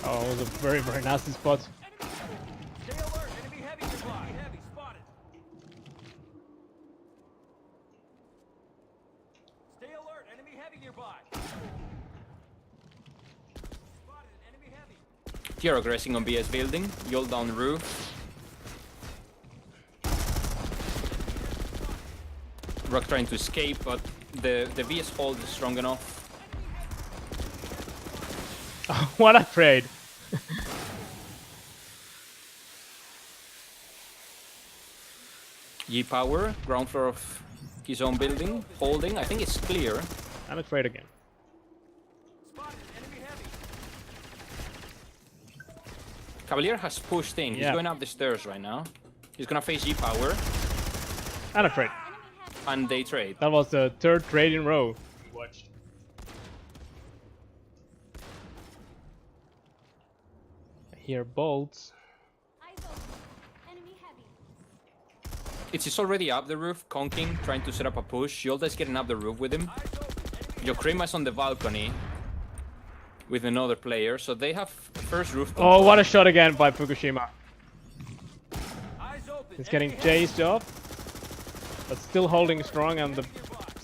Speaker 5: Oh, it was a very, very nasty spot.
Speaker 6: Stay alert. Enemy heavy nearby. Heavy spotted. Stay alert. Enemy heavy nearby. Spotted an enemy heavy.
Speaker 1: You're aggressing on BS building, you'll down roof. Rock trying to escape, but the VS hold is strong enough.
Speaker 5: What a trade!
Speaker 1: G-Power, ground floor of his own building, holding, I think it's clear.
Speaker 5: And a trade again.
Speaker 6: Spotted an enemy heavy.
Speaker 1: Cavalier has pushed in, he's
Speaker 5: Yeah.
Speaker 1: going up the stairs right now. He's gonna face G-Power,
Speaker 5: And a trade.
Speaker 1: and they trade.
Speaker 5: That was the third trade in a row we watched. I hear bolts.
Speaker 7: Eyes open. Enemy heavy.
Speaker 1: It's already up the roof, conking, trying to set up a push. Yolda's getting up the roof with him. Yokrima's on the balcony with another player, so they have first roof control.
Speaker 5: Oh, what a shot again by Fukushima.
Speaker 6: Eyes open.
Speaker 5: He's getting
Speaker 6: Enemy heavy.
Speaker 5: chased off, but still holding strong on the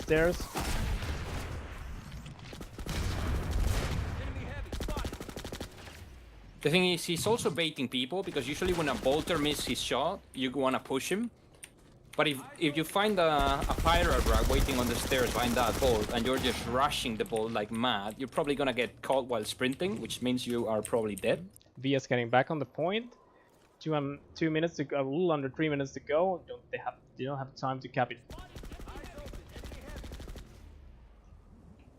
Speaker 5: stairs.
Speaker 6: Enemy heavy spotted.
Speaker 1: The thing is, he's also baiting people, because usually when a bolter misses his shot, you want to push him. But if you find a pirate rag waiting on the stairs behind that bolt, and you're just rushing the bolt like mad, you're probably gonna get caught while sprinting, which means you are probably dead.
Speaker 5: VS getting back on the point. 2 minutes to go, a little under 3 minutes to go. They don't have time to cap it.
Speaker 6: Eyes open. Enemy heavy.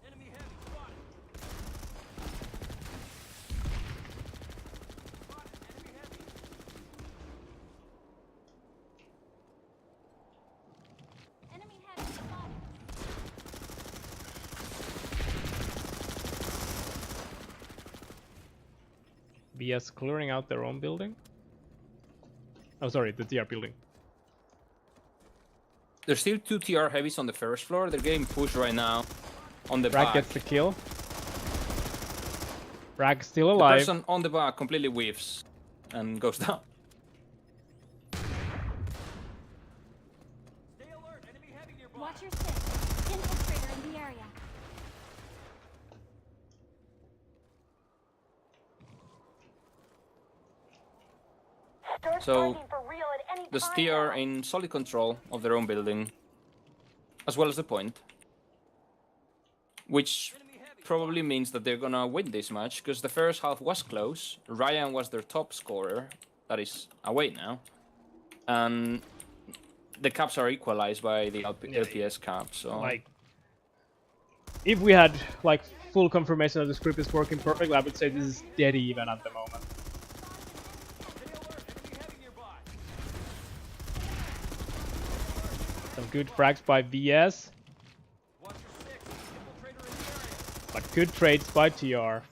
Speaker 6: Enemy heavy spotted.
Speaker 5: VS clearing out their own building. Oh, sorry, the TR building.
Speaker 1: There's still 2 TR heavies on the first floor. They're getting pushed right now on the
Speaker 5: Bragg
Speaker 1: back.
Speaker 5: gets the kill. Bragg still
Speaker 1: The
Speaker 5: alive.
Speaker 1: person on the back completely whiffs and goes down.
Speaker 6: Stay alert. Enemy heavy nearby.
Speaker 7: Watch your six. Infiltrator in the area.
Speaker 4: Start
Speaker 1: So,
Speaker 4: fighting for real at any
Speaker 1: The
Speaker 4: time
Speaker 1: ST are
Speaker 4: now.
Speaker 1: in solid control of their own building, as well as the point. Which probably means that they're gonna win this match, because the first half was close. Ryan was their top scorer, that is away now. And the caps are equalized by the LPS cap, so...
Speaker 5: Like, if we had like full confirmation that the script is working perfectly, I would say this is dead even at the moment.
Speaker 6: Stay alert. Enemy heavy nearby.
Speaker 5: Some good frags by VS,
Speaker 6: Watch your six. Infiltrator in the area.
Speaker 5: but good trades by TR.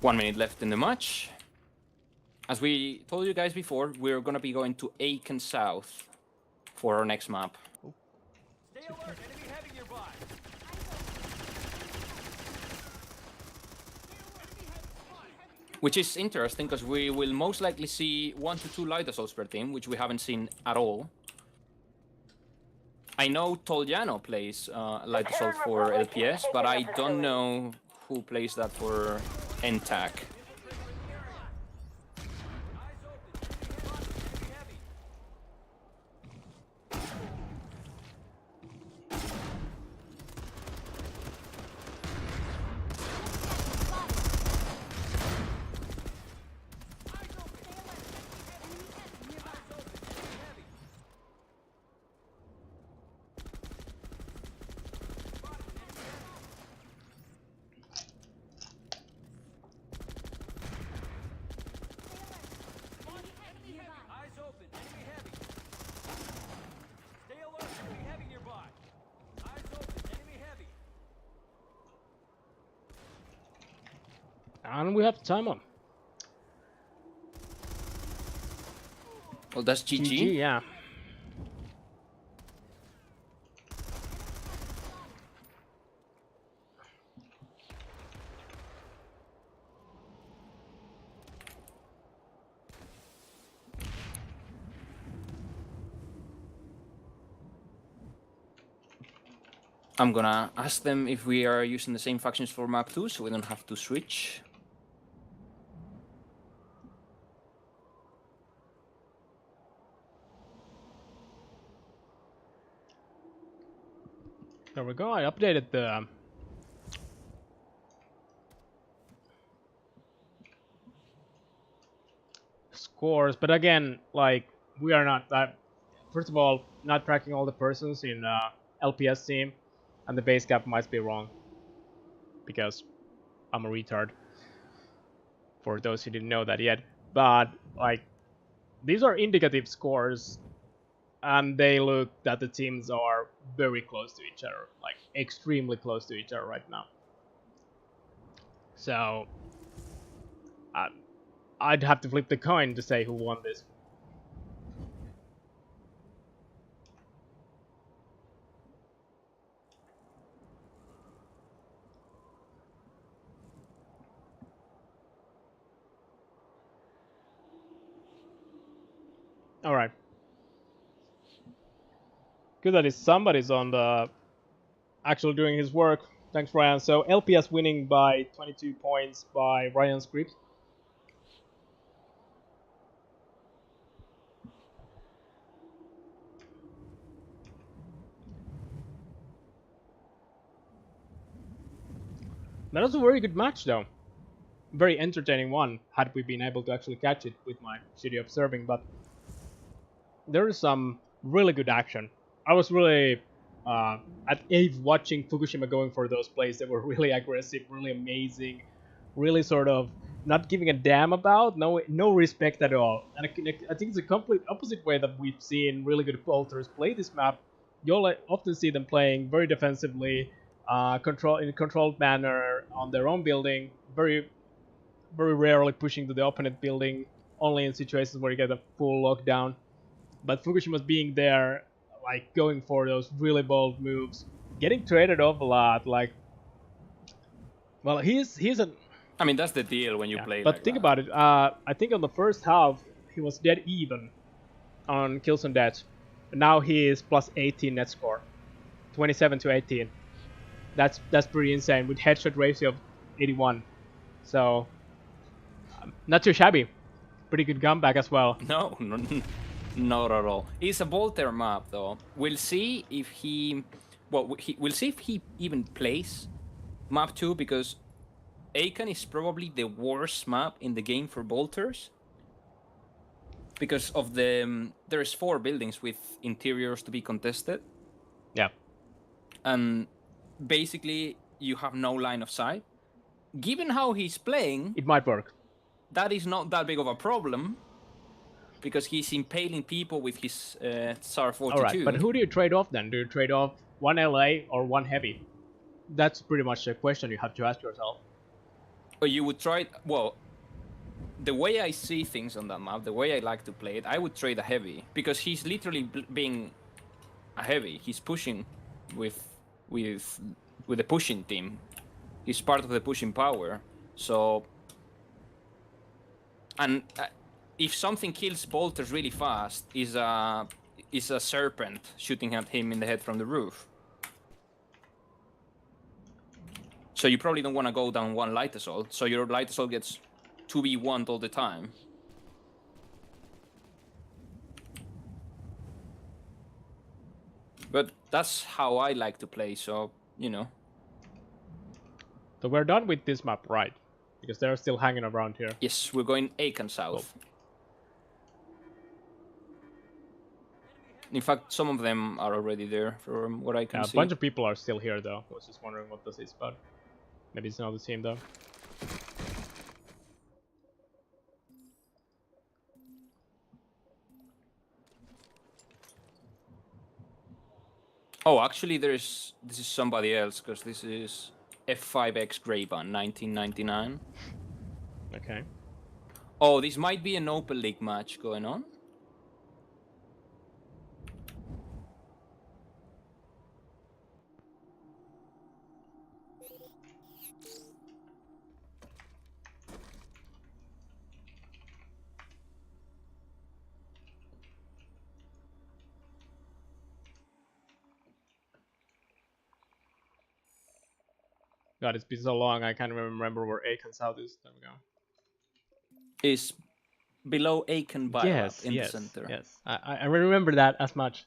Speaker 1: One minute left in the match. As we told you guys before, we're gonna be going to Aiken South for our next map.
Speaker 6: Stay alert. Enemy heavy nearby.
Speaker 1: Which is interesting, because we will most likely see 1 to 2 light assaults per team, which we haven't seen at all. I know Toliano plays light assault for LPS, but I don't know who plays that for NTAC.
Speaker 6: Eyes open. Enemy heavy. Eyes open. Enemy heavy. Stay alert. Enemy heavy nearby. Eyes open. Enemy heavy.
Speaker 5: And we have timer.
Speaker 1: Well, that's GG.
Speaker 5: GG, yeah.
Speaker 1: I'm gonna ask them if we are using the same factions for map 2, so we don't have to switch.
Speaker 5: There we go. I updated the scores, but again, like we are not that. First of all, not tracking all the persons in LPS team, and the base cap might be wrong because I'm a retard. For those who didn't know that yet, but like these are indicative scores, and they look that the teams are very close to each other, like extremely close to each other right now. So I'd have to flip the coin to say who won this. All right. Good that is somebody's on the actually doing his work. Thanks, Ryan. So LPS winning by 22 points by Ryan Scripps. That was a very good match, though. Very entertaining one, had we been able to actually catch it with my shitty observing, but there is some really good action. I was really at Ave watching Fukushima going for those plays that were really aggressive, really amazing, really sort of not giving a damn about, no respect at all. And I think it's the complete opposite way that we've seen really good bolters play this map. You'll often see them playing very defensively, in a controlled manner on their own building, very rarely pushing to the opponent building, only in situations where you get a full lockdown. But Fukushima's being there, like going for those really bold moves, getting traded off a lot. Like, well, he's a
Speaker 1: I mean, that's the deal when you play
Speaker 5: but
Speaker 1: like
Speaker 5: think
Speaker 1: that.
Speaker 5: about it. I think on the first half he was dead even on kills and deaths. Now he is plus 18 net score, 27 to 18. That's pretty insane with headshot ratio of 81. So not too shabby. Pretty good comeback as well.
Speaker 1: No, not at all. It's a bolter map, though. We'll see if he... Well, we'll see if he even plays map 2, because Aiken is probably the worst map in the game for bolters. Because of the... there's 4 buildings with interiors to be contested.
Speaker 5: Yeah.
Speaker 1: And basically, you have no line of sight. Given how he's playing,
Speaker 5: It might work.
Speaker 1: that is not that big of a problem, because he's impaling people with his SAR 42.
Speaker 5: Alright, but who do you trade off then? Do you trade off one LA or one heavy? That's pretty much a question you have to ask yourself.
Speaker 1: Or you would try... Well, the way I see things on that map, the way I like to play it, I would trade a heavy, because he's literally being a heavy. He's pushing with the pushing team. He's part of the pushing power. So... And if something kills bolters really fast, is a serpent shooting at him in the head from the roof. So you probably don't want to go down one light assault, so your light assault gets 2v1 all the time. But that's how I like to play, so, you know.
Speaker 5: So we're done with this map, right? Because they're still hanging around here.
Speaker 1: Yes, we're going Aiken south.
Speaker 5: Cool.
Speaker 1: In fact, some of them are already there, from what I can see.
Speaker 5: A bunch of people are still here, though. I was just wondering what this is about. Maybe it's another team, though.
Speaker 1: Oh, actually, this is somebody else, because this is F5X Greyban, 1999.
Speaker 5: Okay.
Speaker 1: Oh, this might be an open league match going on.
Speaker 5: God, it's been so long, I can't even remember where Aiken South is. There we go.
Speaker 1: Is below Aiken Biolab
Speaker 5: Yes,
Speaker 1: in
Speaker 5: yes,
Speaker 1: the center.
Speaker 5: yes. I remember that as much.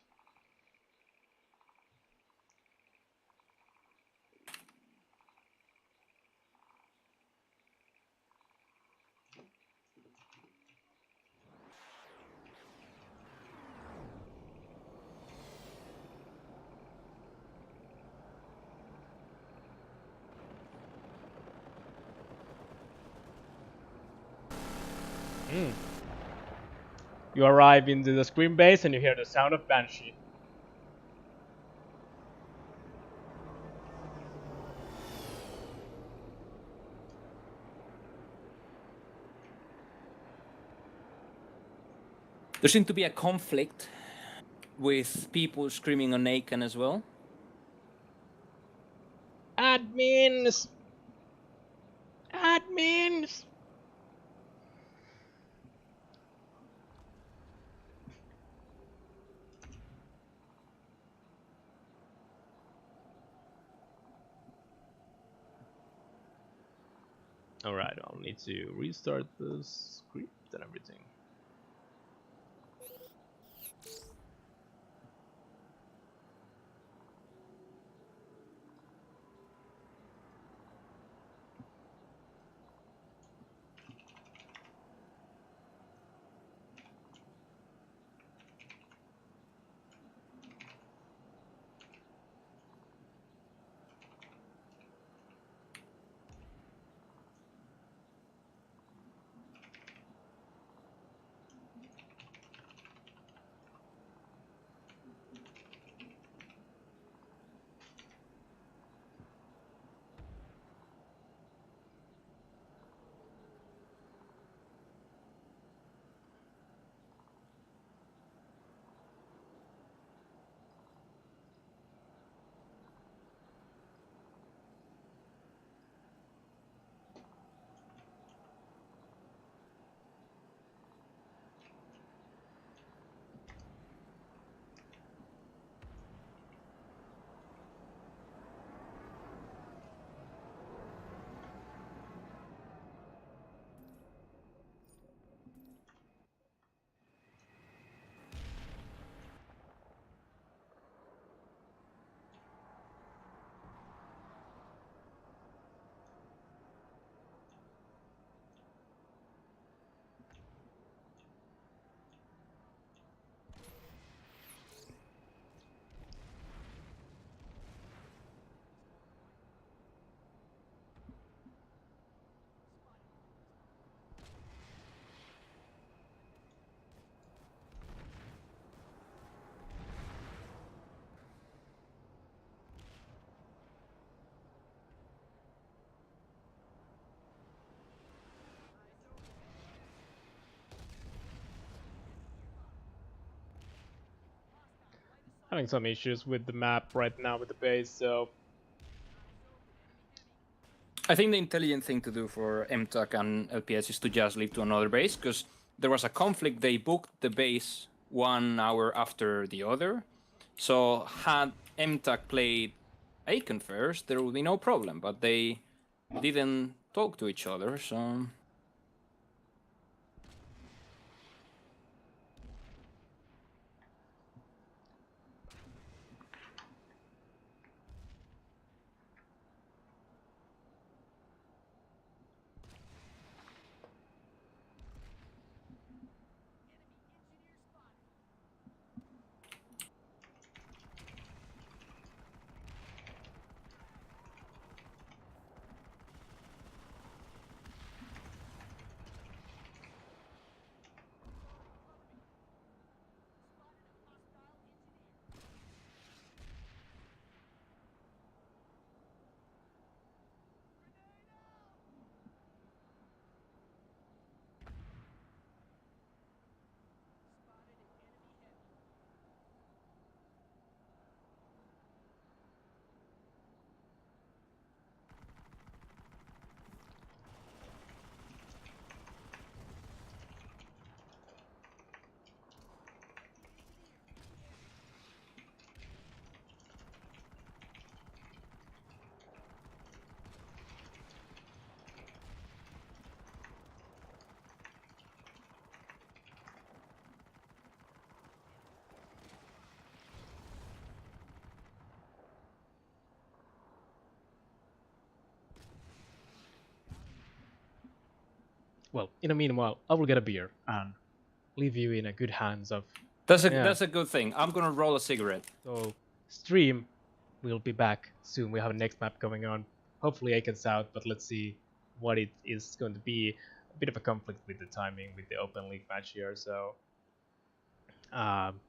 Speaker 5: You arrive into the screen base and you hear the sound of Banshee.
Speaker 1: There seems to be a conflict with people screaming on Aiken as well.
Speaker 5: Admins! Admins! Alright, I'll need to restart the script and everything. having some issues with the map right now with the base, so
Speaker 1: I think the intelligent thing to do for MTAC and LPS is to just leave to another base, because there was a conflict. They booked the base 1 hour after the other. So had MTAC played Aiken first, there would be no problem, but they didn't talk to each other, so...
Speaker 5: well, in the meanwhile, I will get a beer and leave you in a good hands of.
Speaker 1: That's
Speaker 5: Yeah.
Speaker 1: a good thing. I'm gonna roll a cigarette.
Speaker 5: So, stream, we'll be back soon. We have a next map going on. Hopefully Aiken South, but let's see what it is going to be. A bit of a conflict with the timing with the Open League match here, so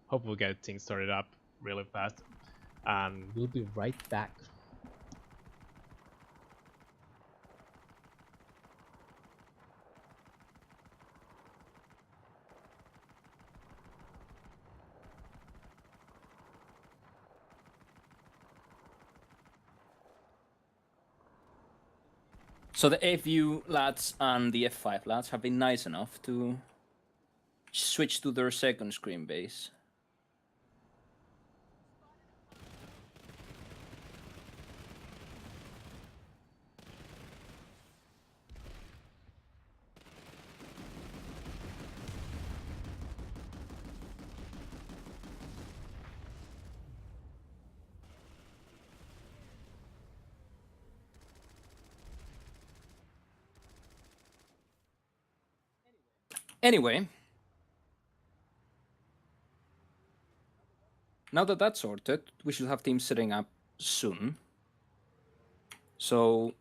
Speaker 5: hope we'll get things started up really fast. And we'll be right back.
Speaker 1: So the FU lads and the F5 lads have been nice enough to switch to their second screen base. Anyway, now that that's sorted, we should have teams setting up soon. So,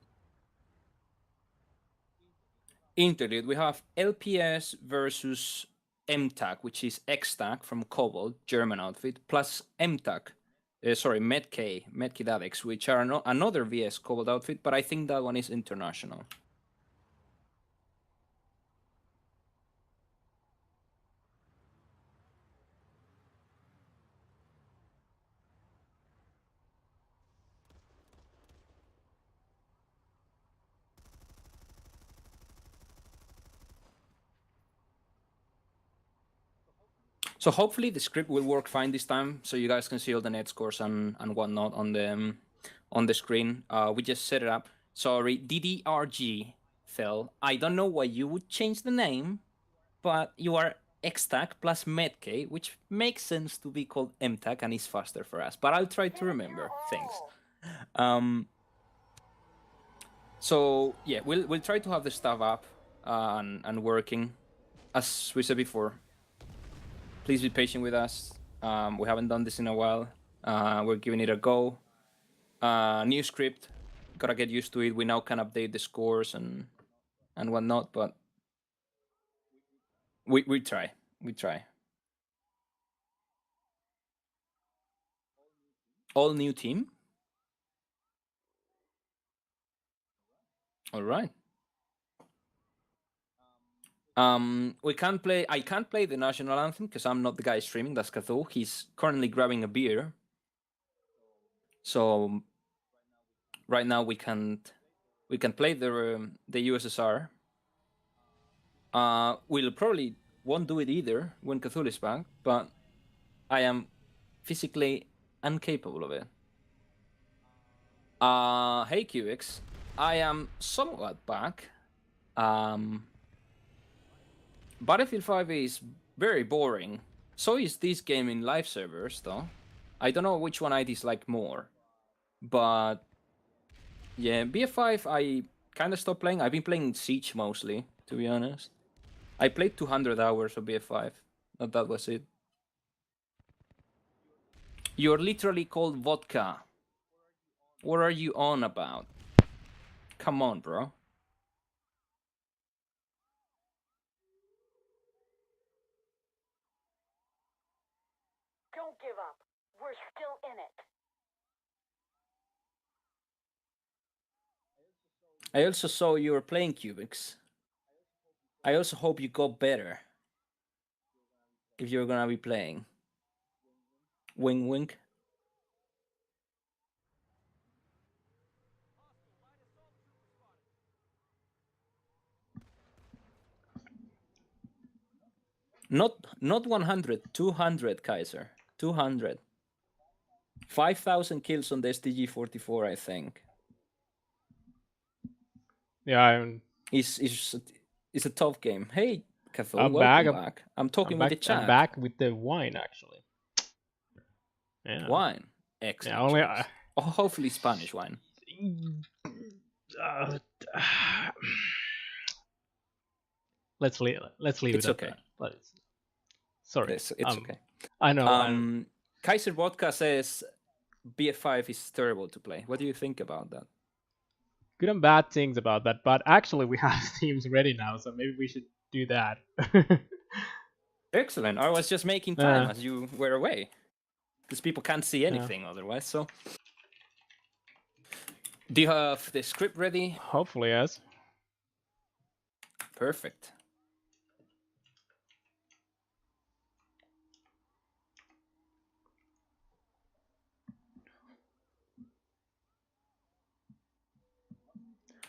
Speaker 1: interlude, we have LPS versus MTAC, which is XTAC from Cobalt, German outfit, plus MTAC, Medk Davex, which are another VS Cobalt outfit, but I think that one is international. So hopefully the script will work fine this time, so you guys can see all the net scores and whatnot on the screen. We just set it up. Sorry, DDRG fell. I don't know why you would change the name, but you are XTAC plus Medk, which makes sense to be called MTAC and is faster for us. But I'll try to remember things. So yeah, we'll try to have the stuff up and working, as we said before. Please be patient with us. We haven't done this in a while. We're giving it a go. New script, gotta get used to it. We now can update the scores and whatnot, but we try. All new team. All right. We can't play. I can't play the national anthem because I'm not the guy streaming. That's Kathul. He's currently grabbing a beer. So right now we can't. We can play the USSR. We'll probably won't do it either when Cthulhu is back, but I am physically incapable of it. Hey QX, I am somewhat back. Battlefield 5 is very boring. So is this game in live servers, though. I don't know which one I dislike more. But yeah, BF5 I kind of stopped playing. I've been playing Siege mostly, to be honest. I played 200 hours of BF5. That was it. You're literally called vodka. What are you on about? Come on, bro.
Speaker 4: Don't give up. We're still in it.
Speaker 1: I also saw you were playing Cubics. I also hope you got better. If you're gonna be playing. Wink wink. Not 100, 200, Kaiser. 200. 5,000 kills on the STG-44, I think.
Speaker 5: Yeah,
Speaker 1: It's a tough game. Hey, Cathol,
Speaker 5: I'm
Speaker 1: welcome
Speaker 5: back.
Speaker 1: back. I'm talking with the chat.
Speaker 5: I'm back with the wine, actually. Yeah.
Speaker 1: Wine. Excellent.
Speaker 5: Yeah, only
Speaker 1: Oh, hopefully Spanish wine.
Speaker 5: Let's leave
Speaker 1: It's
Speaker 5: it
Speaker 1: okay.
Speaker 5: at that. Sorry.
Speaker 1: It's okay.
Speaker 5: I know.
Speaker 1: Kaiser Vodka says BF5 is terrible to play. What do you think about that?
Speaker 5: Good and bad things about that, but actually we have teams ready now, so maybe we should do that.
Speaker 1: Excellent. I was just making time as you were away. Because people can't see anything otherwise, so... Do you have the script ready?
Speaker 5: Hopefully, yes.
Speaker 1: Perfect.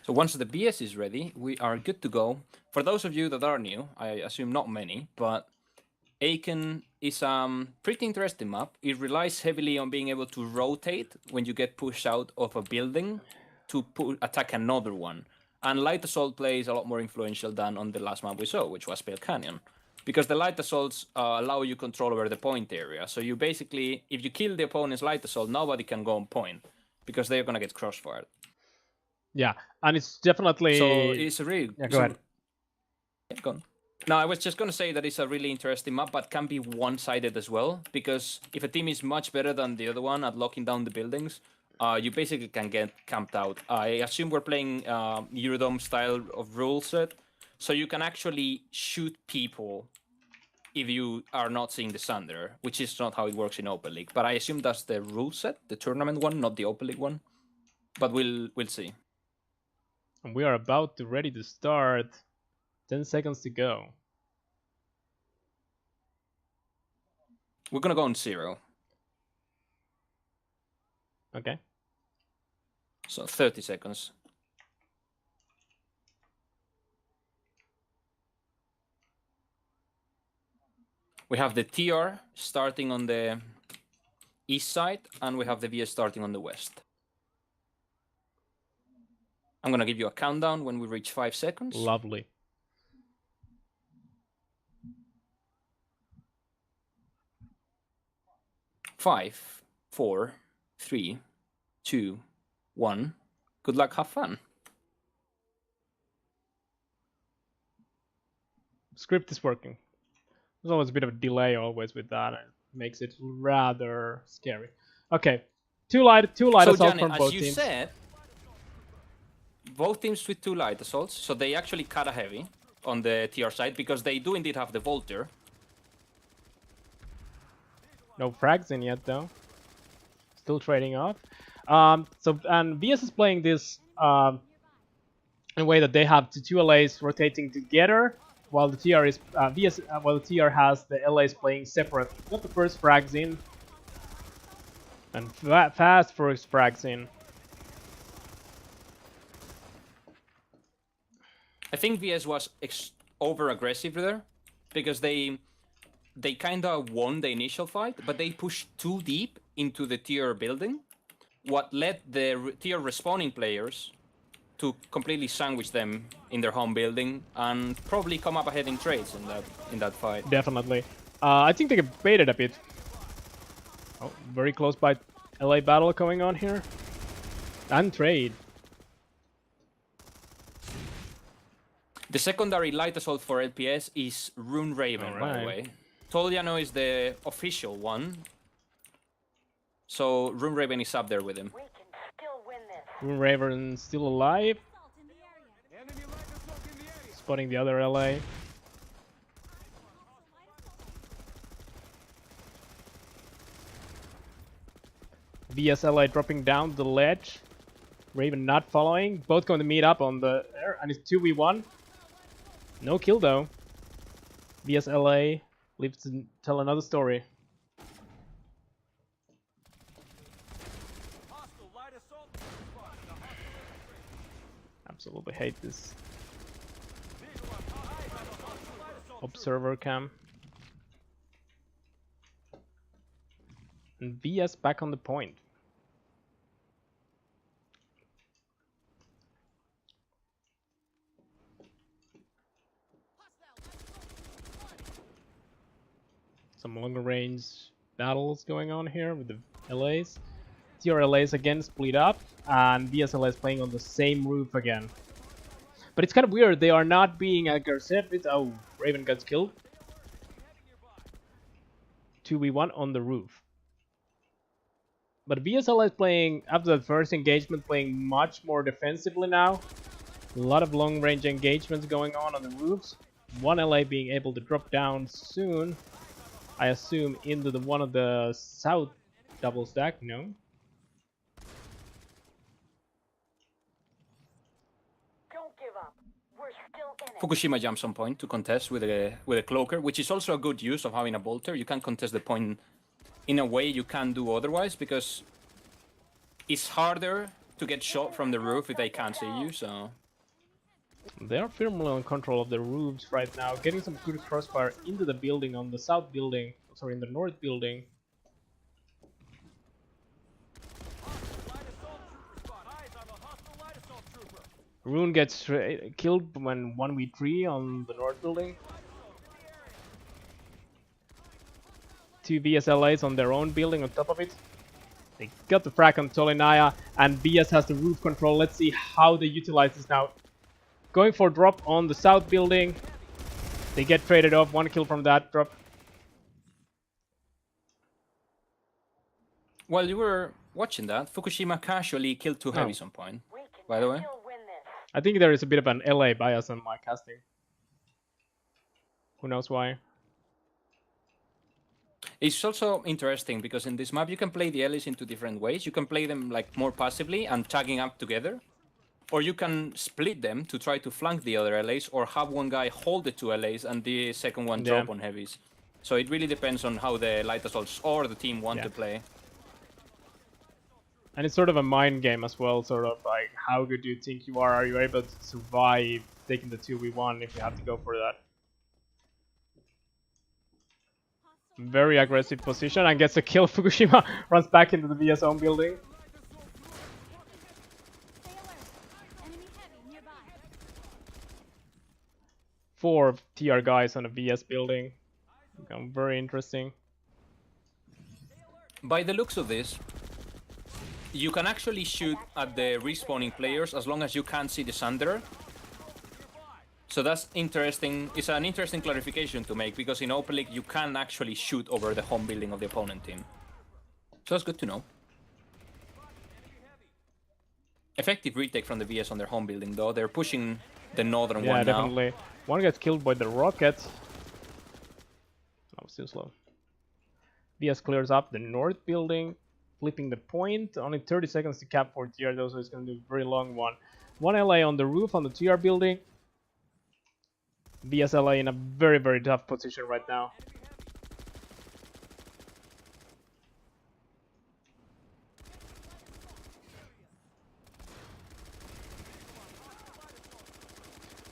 Speaker 1: So once the BS is ready, we are good to go. For those of you that are new, I assume not many, but Aiken is pretty interesting map. It relies heavily on being able to rotate when you get pushed out of a building to attack another one. And light assault play is a lot more influential than on the last map we saw, which was Pale Canyon. Because the light assaults allow you control over the point area. So you basically, if you kill the opponent's light assault, nobody can go on point. Because they're gonna get crossfired.
Speaker 5: Yeah, and it's definitely...
Speaker 1: So it's a really...
Speaker 5: Yeah, go ahead.
Speaker 1: Yeah, go on. No, I was just going to say that it's a really interesting map, but can be one-sided as well. Because if a team is much better than the other one at locking down the buildings, you basically can get camped out. I assume we're playing Eurodome style of rule set. So you can actually shoot people if you are not seeing the sun there, which is not how it works in Open League. But I assume that's the rule set, the tournament one, not the Open League one. But we'll see.
Speaker 5: And we are about to ready to start. 10 seconds to go.
Speaker 1: We're gonna go on 0.
Speaker 5: Okay.
Speaker 1: So 30 seconds. We have the TR starting on the east side, and we have the VS starting on the west. I'm gonna give you a countdown when we reach 5 seconds.
Speaker 5: Lovely.
Speaker 1: Five, 4, 3, 2, 1. Good luck, have fun.
Speaker 5: Script is working. There's always a bit of a delay always with that, and it makes it rather scary. Okay, two light
Speaker 1: So,
Speaker 5: assaults
Speaker 1: Janet,
Speaker 5: from
Speaker 1: as
Speaker 5: both
Speaker 1: you
Speaker 5: teams.
Speaker 1: said, both teams with 2 light assaults, so they actually cut a heavy on the TR side, because they do indeed have the Volter.
Speaker 5: No frags in yet though. Still trading off. And VS is playing this in a way that they have the two LAs rotating together, while the TR is while the TR has the LAs playing separate. Got the first frags in, and fast first frags in.
Speaker 1: I think VS was over aggressive there because they kind of won the initial fight, but they pushed too deep into the tier building, what led the tier respawning players to completely sandwich them in their home building and probably come up ahead in trades in that fight.
Speaker 5: Definitely. I think they get baited a bit. Oh, very close by LA battle going on here. And trade.
Speaker 1: The secondary light assault for LPS is Rune Raven, by the way. Toliano is the official one. So Rune Raven is up there with him.
Speaker 4: We can still win this.
Speaker 5: Rune Raven still alive.
Speaker 7: Assault in the area.
Speaker 5: Spotting the other LA. VSLA dropping down the ledge. Raven not following. Both going to meet up on the air, and it's 2v1. No kill though. VSLA lives to tell another story. Absolutely hate this observer cam. And VS back on the point. Some longer range battles going on here with the LAs. TRLAs again split up, and VSLA is playing on the same roof again. But it's kind of weird, they are not being aggressive. It's, oh, Raven gets killed. 2v1 on the roof. But VSLA is playing, after the first engagement, playing much more defensively now. A lot of long range engagements going on the roofs. One LA being able to drop down soon. I assume into the one of the south double stack, no?
Speaker 4: Don't give up. We're still in it.
Speaker 1: Fukushima jumps on point to contest with a cloaker, which is also a good use of having a bolter. You can contest the point in a way you can't do otherwise, because it's harder to get shot from the roof if they can't see you, so...
Speaker 5: They are firmly on control of the roofs right now, getting some good crossfire into the building on the south building, sorry, in the north building. Rune gets killed when 1v3 on the north building. 2 VSLAs on their own building on top of it. They got the frag on Tolinaya, and VS has the roof control. Let's see how they utilize this now. Going for drop on the south building. They get traded off. 1 kill from that drop.
Speaker 1: While you were watching that, Fukushima casually killed 2 heavies on point, by the way.
Speaker 4: Still win this.
Speaker 5: I think there is a bit of an LA bias on my casting. Who knows why?
Speaker 1: It's also interesting because in this map you can play the LAs into different ways. You can play them like more passively and tagging up together. Or you can split them to try to flank the other LAs, or have one guy hold the 2 LAs and the second one drop on heavies. So it really depends on how the light assaults or the team want to play.
Speaker 5: And it's sort of a mind game as well, sort of like how good do you think you are? Are you able to survive taking the 2v1 if you have to go for that? Very aggressive position and gets a kill. Fukushima runs back into the VS own building.
Speaker 7: Stay alert. Enemy heavy nearby.
Speaker 5: 4 TR guys on a VS building. Very interesting.
Speaker 1: By the looks of this, you can actually shoot at the respawning players as long as you can't see the Sunder. So that's interesting. It's an interesting clarification to make, because in Open League you can actually shoot over the home building of the opponent team. So that's good to know. Effective retake from the VS on their home building though. They're pushing the northern one now.
Speaker 5: Yeah, definitely. One gets killed by the rocket. Oh, still slow. VS clears up the north building, flipping the point. Only 30 seconds to cap for TR though, so it's going to be a very long one. 1 LA on the roof on the TR building. VSLA in a very, very tough position right now.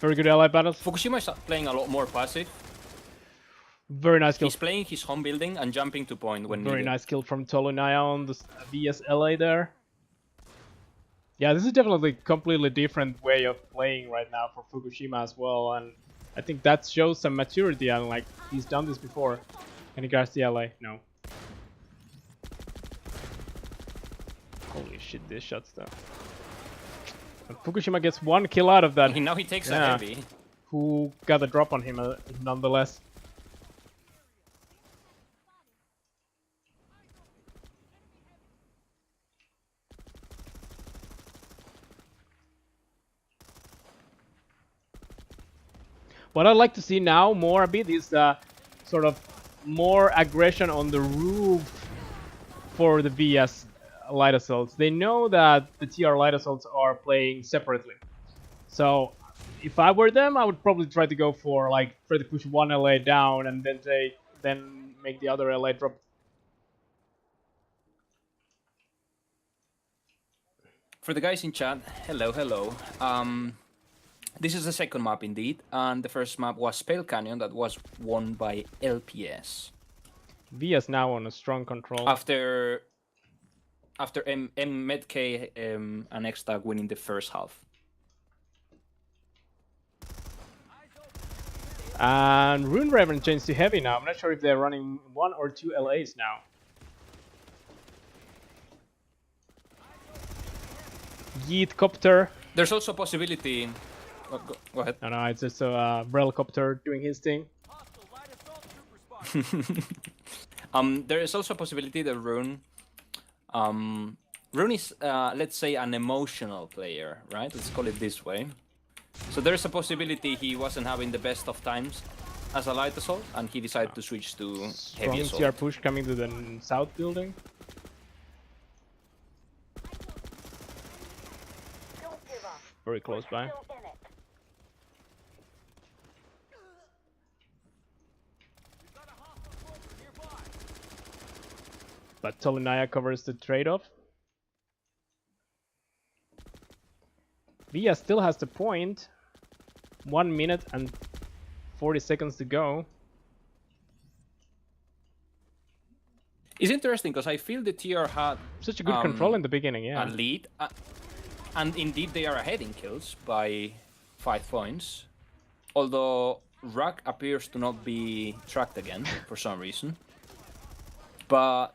Speaker 5: Very good ally battles.
Speaker 1: Fukushima is playing a lot more passive.
Speaker 5: Very nice kill.
Speaker 1: He's playing his home building and jumping to point when
Speaker 5: Very
Speaker 1: needed.
Speaker 5: nice kill from Tolunaya on the VSLA there. Yeah, this is definitely a completely different way of playing right now for Fukushima as well, and I think that shows some maturity, and like he's done this before. Can he guys the LA? No. Holy shit, this shots though. And Fukushima gets one kill out of that.
Speaker 1: Now he takes a
Speaker 5: Yeah.
Speaker 1: heavy.
Speaker 5: Who got a drop on him nonetheless. What I'd like to see now more a bit is sort of more aggression on the roof for the VS light assaults. They know that the TR light assaults are playing separately. So if I were them, I would probably try to go for like try to push one LA down and then make the other LA drop.
Speaker 1: For the guys in chat, hello. This is the second map indeed, and the first map was Pale Canyon that was won by LPS.
Speaker 5: VS now on a strong control.
Speaker 1: After Medk and X-Tag winning the first half.
Speaker 5: And Rune Raven changed to heavy now. I'm not sure if they're running 1 or 2 LAs now. Yeet Copter.
Speaker 1: There's also a possibility. Oh, go ahead.
Speaker 5: No, it's just a Brelcopter doing his thing.
Speaker 6: Hostile light assault trooper spotted.
Speaker 1: There is also a possibility that Rune is, let's say, an emotional player, right? Let's call it this way. So there's a possibility he wasn't having the best of times as a light assault, and he decided to switch to heavy
Speaker 5: Strong
Speaker 1: assault.
Speaker 5: TR push coming to the south building.
Speaker 4: Don't give up.
Speaker 5: Very close by.
Speaker 4: Still in it.
Speaker 6: We've got a hostile soldier nearby.
Speaker 5: But Tolunaya covers the trade-off. Via still has the point. 1 minute and 40 seconds to go.
Speaker 1: It's interesting because I feel the TR had
Speaker 5: Such a good control in the beginning, yeah.
Speaker 1: a lead, and indeed they are ahead in kills by 5 points. Although Rack appears to not be tracked again for some reason. But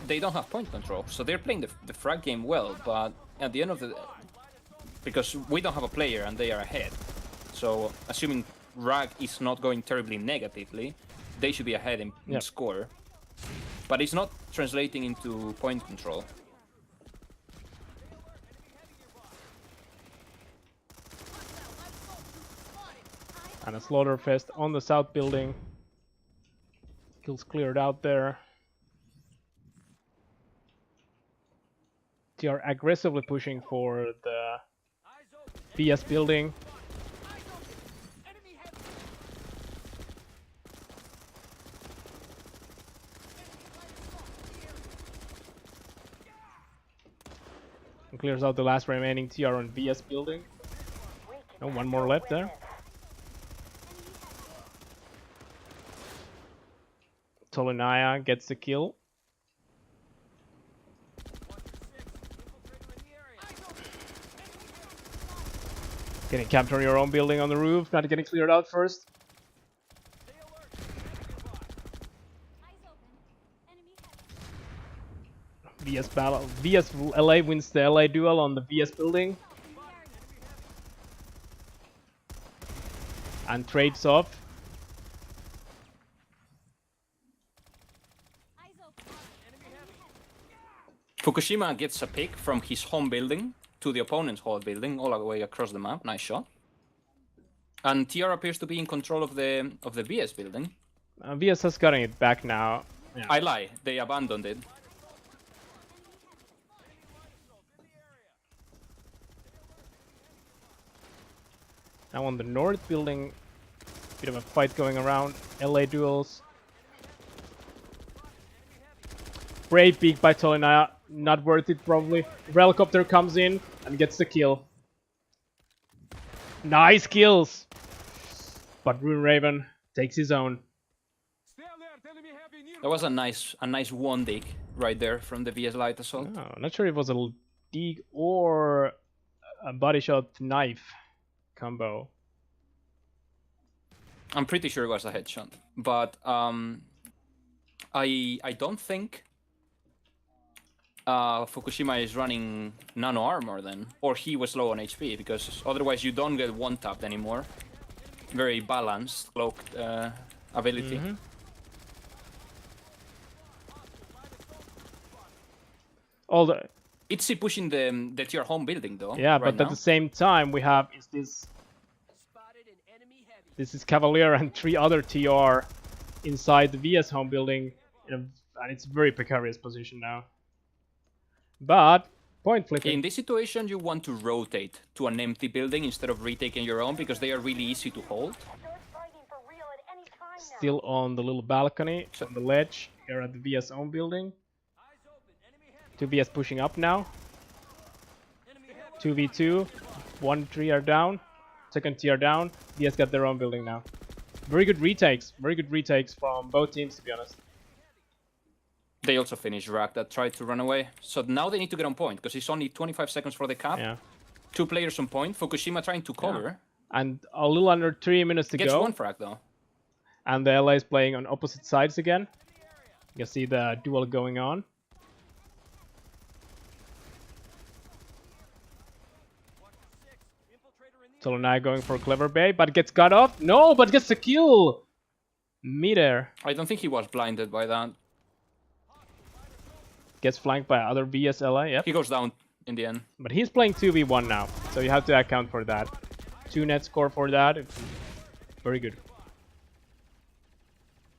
Speaker 1: they don't have point control, so they're playing the frag game well, but at the end of the... Because we don't have a player and they are ahead. So assuming Rag is not going terribly negatively, they should be ahead in
Speaker 5: Yep.
Speaker 1: score. But it's not translating into point control.
Speaker 5: And a Slaughterfest on the south building. Kills cleared out there. They are aggressively pushing for the BS building. And clears out the last remaining TR on BS building. Oh, one more left there. Tolunaya gets the kill. Getting camped on your own building on the roof, not getting cleared out first.
Speaker 7: Eyes open. Enemy heavy.
Speaker 5: VS battle. VS LA wins the LA duel on the VS building. And trades off.
Speaker 7: Eyes open.
Speaker 1: Fukushima gets a pick from his home building to the opponent's home building, all the way across the map. Nice shot. And TR appears to be in control of the VS building.
Speaker 5: VS has gotten it back now. Yeah.
Speaker 1: I lie, they abandoned it.
Speaker 5: Now on the north building, Bit of a fight going around. LA duels. Brave peek by Tolinaya. Not worth it probably. Helicopter comes in and gets the kill. Nice kills! But Rune Raven takes his own.
Speaker 6: Stay alert, enemy heavy near.
Speaker 1: That was a nice one dig right there from the VS Light Assault.
Speaker 5: Oh, not sure if it was a dig or a body shot knife combo.
Speaker 1: I'm pretty sure it was a headshot, but I don't think Fukushima is running nano armor then, or he was low on HP, because otherwise you don't get one tapped anymore. Very balanced cloaked ability.
Speaker 5: All the
Speaker 1: Itzy pushing the tier home building though.
Speaker 5: yeah,
Speaker 1: right
Speaker 5: but
Speaker 1: now.
Speaker 5: at the same time we have this is Cavalier and 3 other TR inside the VS home building, and it's a very precarious position now. But point flipping.
Speaker 1: In this situation, you want to rotate to an empty building instead of retaking your own, because they are really easy to hold.
Speaker 4: Start fighting for real at any time now.
Speaker 5: Still on the little balcony on the ledge here at the VS home building. 2 VS pushing up now. 2v2. 1 3 are down. Second tier down. VS got their own building now. Very good retakes. Very good retakes from both teams, to be honest.
Speaker 1: They also finished Rack that tried to run away. So now they need to get on point, because it's only 25 seconds for the cap.
Speaker 5: Yeah.
Speaker 1: 2 players on point. Fukushima trying to cover.
Speaker 5: And a little under 3 minutes to
Speaker 1: Gets
Speaker 5: go.
Speaker 1: one frag though.
Speaker 5: And the LA is playing on opposite sides again. You see the duel going on. Tolonai going for Clever Bay, but gets cut off. No, but gets the kill! Midair.
Speaker 1: I don't think he was blinded by that.
Speaker 5: Gets flanked by other VS LA, yep.
Speaker 1: He goes down in the end.
Speaker 5: But he's playing 2v1 now, so you have to account for that. 2 net score for that. Very good.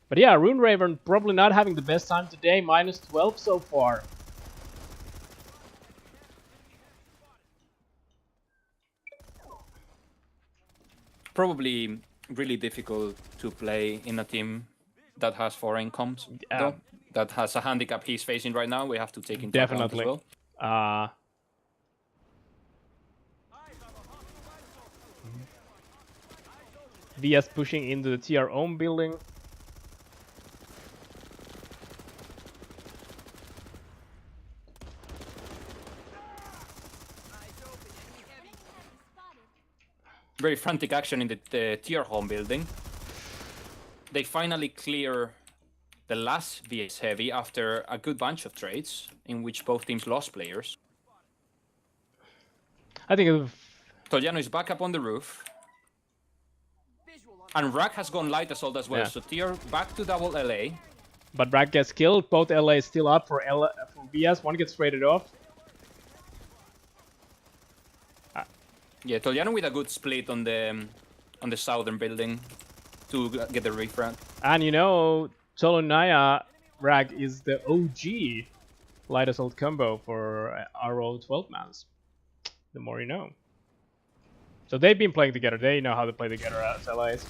Speaker 5: But yeah, Rune Raven probably not having the best time today. Minus 12 so far.
Speaker 1: Probably really difficult to play in a team that has 4 incomes, though. That has a handicap he's facing right now. We have to take into account as well.
Speaker 5: VS pushing into the TR own building.
Speaker 1: Very frantic action in the tier home building. They finally clear the last VS heavy after a good bunch of trades in which both teams lost players.
Speaker 5: I think
Speaker 1: Toliano is back up on the roof. And Rack has gone light assault as well,
Speaker 5: Yeah.
Speaker 1: so tier back to double LA.
Speaker 5: but Brad gets killed. Both LA is still up for VS. One gets traded off.
Speaker 1: Yeah, Toliano with a good split on the southern building to get the refrag.
Speaker 5: And you know, Tolonaya Rag is the OG light assault combo for RO 12-mans. The more you know. So they've been playing together. They know how to play together as allies.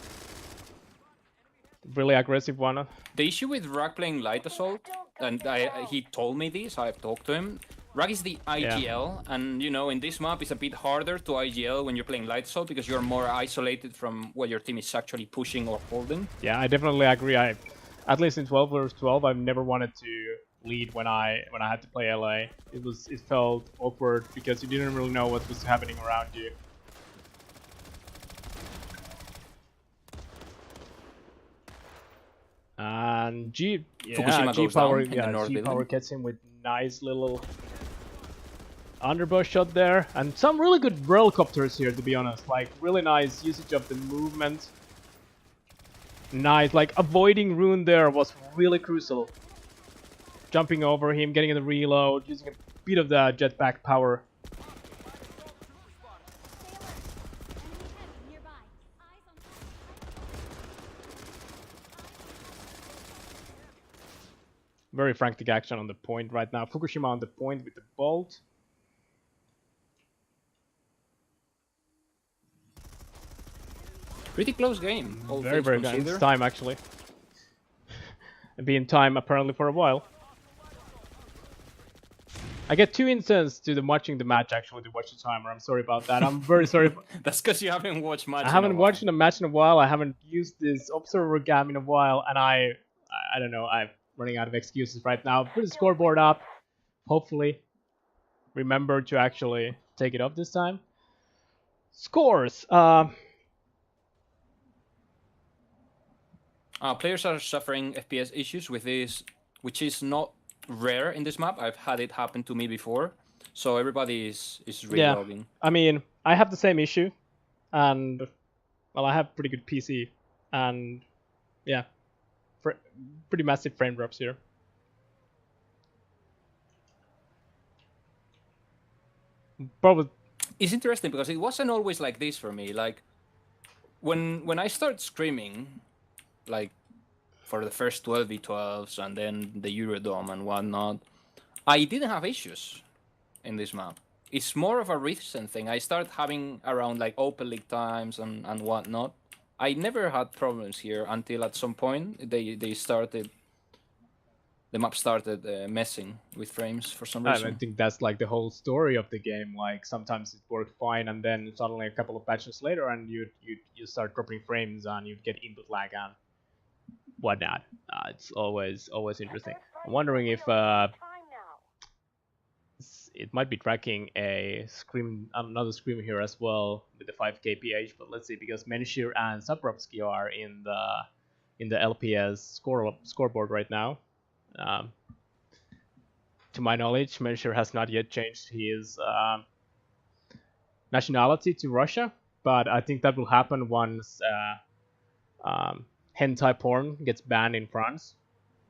Speaker 5: Really aggressive one.
Speaker 1: The issue with Rag playing light assault, and he told me this, I've talked to him. Rag is the IGL, and you know, in this map it's a bit harder to IGL when you're playing light assault because you're more isolated from what your team is actually pushing or holding.
Speaker 5: Yeah, I definitely agree. At least in 12 vs 12, I've never wanted to lead when I had to play LA. It felt awkward because you didn't really know what was happening around you. And
Speaker 1: Fukushima goes
Speaker 5: G-Power,
Speaker 1: down in the north
Speaker 5: G-Power
Speaker 1: building.
Speaker 5: gets him with nice little underbush shot there, and some really good helicopters here, to be honest. Like really nice usage of the movement. Nice, like avoiding Rune there was really crucial. Jumping over him, getting the reload, using a bit of the jetpack power. Very frantic action on the point right now. Fukushima on the point with the bolt.
Speaker 1: Pretty close game. All
Speaker 5: Very,
Speaker 1: things
Speaker 5: very good.
Speaker 1: considered.
Speaker 5: It's time, actually. And be in time, apparently, for a while. I get 2 instances to watching the match, actually, to watch the timer. I'm sorry about that. I'm very sorry.
Speaker 1: That's because you haven't watched much.
Speaker 5: I haven't watched a match in a while. I haven't used this observer gam in a while, and I don't know. I'm running out of excuses right now. Put the scoreboard up. Hopefully, remember to actually take it up this time. Scores.
Speaker 1: Players are suffering FPS issues with this, which is not rare in this map. I've had it happen to me before, so everybody is relogging.
Speaker 5: I mean, I have the same issue, and well, I have pretty good PC, and yeah, pretty massive frame drops here. Probably.
Speaker 1: It's interesting because it wasn't always like this for me. Like when I start streaming, like for the first 12v12s and then the Eurodome and whatnot, I didn't have issues in this map. It's more of a recent thing. I started having around like open league times and whatnot. I never had problems here until at some point the map started messing with frames for some reason.
Speaker 5: I think that's like the whole story of the game. Like sometimes it worked fine, and then suddenly a couple of patches later, and you start dropping frames, and you get input lag and whatnot. It's always interesting. I'm wondering if it might be tracking another scream here as well with the 5 kph, but let's see, because Menshir and Saprovsky are in the LPS scoreboard right now. To my knowledge, Menshir has not yet changed his nationality to Russia, but I think that will happen once hentai porn gets banned in France.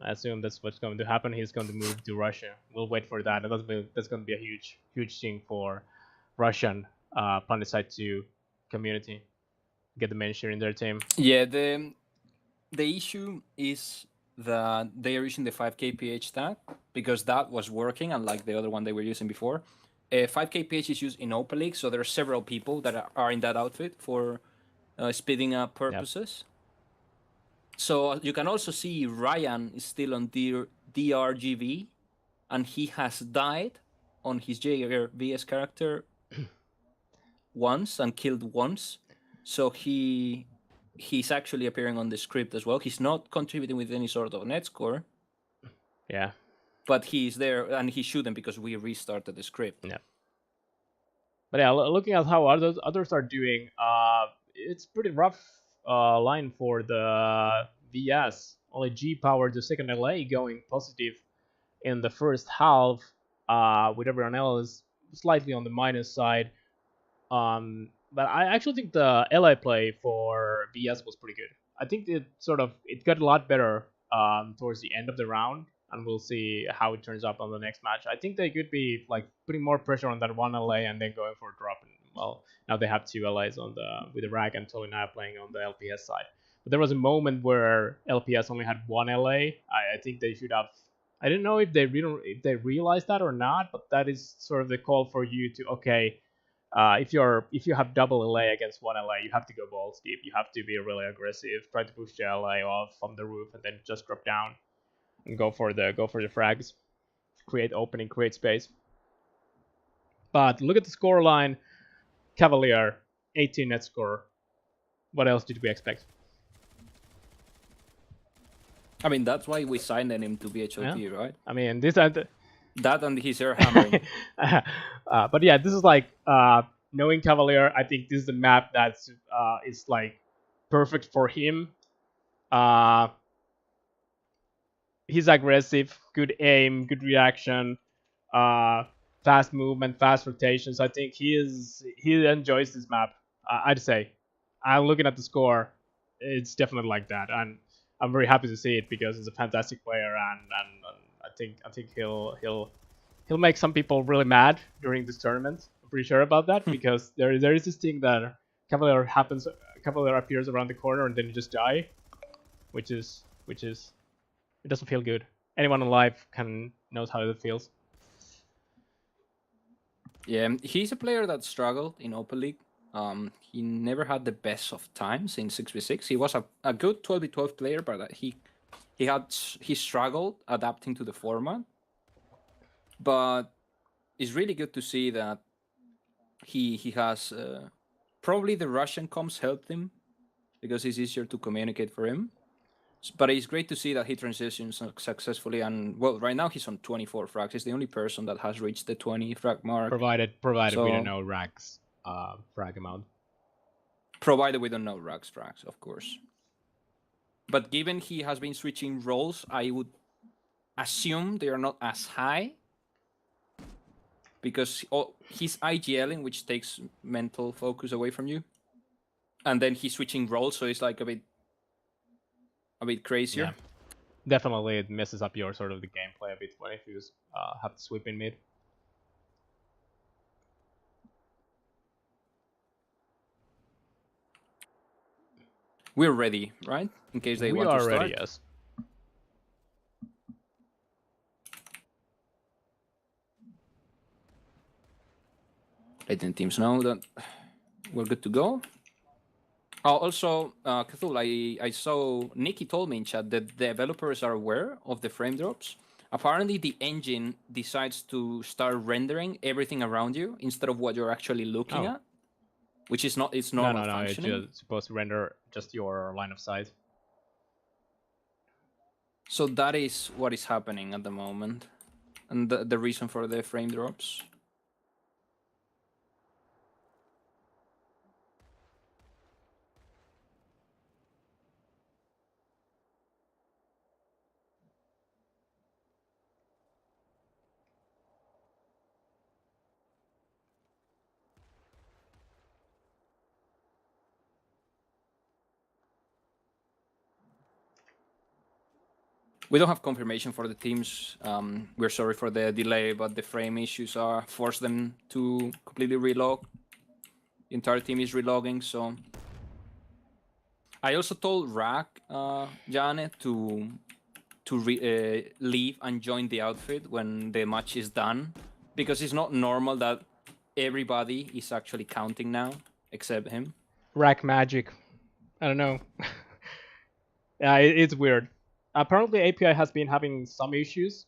Speaker 5: I assume that's what's going to happen. He's going to move to Russia. We'll wait for that. That's going to be a huge thing for Russian Planetside 2 community. Get the Menshir in their team.
Speaker 1: Yeah, the issue is that they are using the 5 kph tag because that was working, unlike the other one they were using before. 5 kph is used in Open League, so there are several people that are in that outfit for speeding up purposes. Yep. So you can also see Ryan is still on DRGV, and he has died on his JRVS character once and killed once. So he's actually appearing on the script as well. He's not contributing with any sort of net score.
Speaker 5: Yeah.
Speaker 1: But he's there, and he shouldn't because we restarted the script.
Speaker 5: Yeah. But yeah, looking at how others are doing, it's pretty rough line for the VS. Only G powered the second LA going positive in the first half, with everyone else slightly on the minus side. But I actually think the LA play for VS was pretty good. I think it got a lot better towards the end of the round, and we'll see how it turns up on the next match. I think they could be like putting more pressure on that one LA and then going for a drop. And, well, now they have 2 LAs with the Rag and Tolinaya playing on the LPS side. But there was a moment where LPS only had 1 LA. I think they should have. I don't know if they realized that or not, but that is sort of the call for you to if you have double LA against 1 LA, you have to go balls deep. You have to be really aggressive. Try to push the LA off from the roof and then just drop down and go for the frags. Create opening, create space. But look at the score line. Cavalier, 18 net score. What else did we expect?
Speaker 1: I mean, that's why we signed him to BHOT,
Speaker 5: yeah.
Speaker 1: Right?
Speaker 5: I mean, that
Speaker 1: and his air hammering.
Speaker 5: But yeah, this is like knowing Cavalier. I think this is the map that's is like perfect for him. He's aggressive, good aim, good reaction, fast movement, fast rotations. I think he enjoys this map. I'd say. I'm looking at the score. It's definitely like that, and I'm very happy to see it because he's a fantastic player, and I think he'll make some people really mad during this tournament. I'm pretty sure about that because there is this thing that Cavalier appears around the corner and then you just die, which is it doesn't feel good. Anyone alive knows how it feels.
Speaker 1: Yeah, he's a player that struggled in Open League He never had the best of times in 6v6. He was a good 12v12 player, but he struggled adapting to the format. But it's really good to see that he has probably the Russian comms helped him because it's easier to communicate for him. But it's great to see that he transitions successfully, and well, right now he's on 24 frags. He's the only person that has reached the 20 frag mark.
Speaker 5: Provided we
Speaker 1: So-
Speaker 5: don't know Rack's frag amount.
Speaker 1: Provided we don't know Rags frags, of course. But given he has been switching roles, I would assume they are not as high. Because he's IGLing, which takes mental focus away from you. And then he's switching roles, so it's like a bit crazier.
Speaker 5: Yeah. Definitely, it messes up your sort of the gameplay a bit when if you have to sweep in mid.
Speaker 1: We're ready, right? In case they
Speaker 5: We
Speaker 1: want to
Speaker 5: are
Speaker 1: start.
Speaker 5: ready, yes.
Speaker 1: Letting teams know that we're good to go. Also, Cthulhu, I saw Nikki told me in chat that developers are aware of the frame drops. Apparently, the engine decides to start rendering everything around you instead of what you're actually looking
Speaker 5: Oh.
Speaker 1: at, which is not it's
Speaker 5: No,
Speaker 1: normal
Speaker 5: it's
Speaker 1: functioning.
Speaker 5: just supposed to render just your line of sight.
Speaker 1: So that is what is happening at the moment, and the reason for the frame drops. We don't have confirmation for the teams. We're sorry for the delay, but the frame issues are forced them to completely relog. The entire team is relogging, so I also told Rack, Janet, to leave and join the outfit when the match is done, because it's not normal that everybody is actually counting now, except him.
Speaker 5: Rack magic. I don't know. Yeah, it's weird. Apparently, API has been having some issues.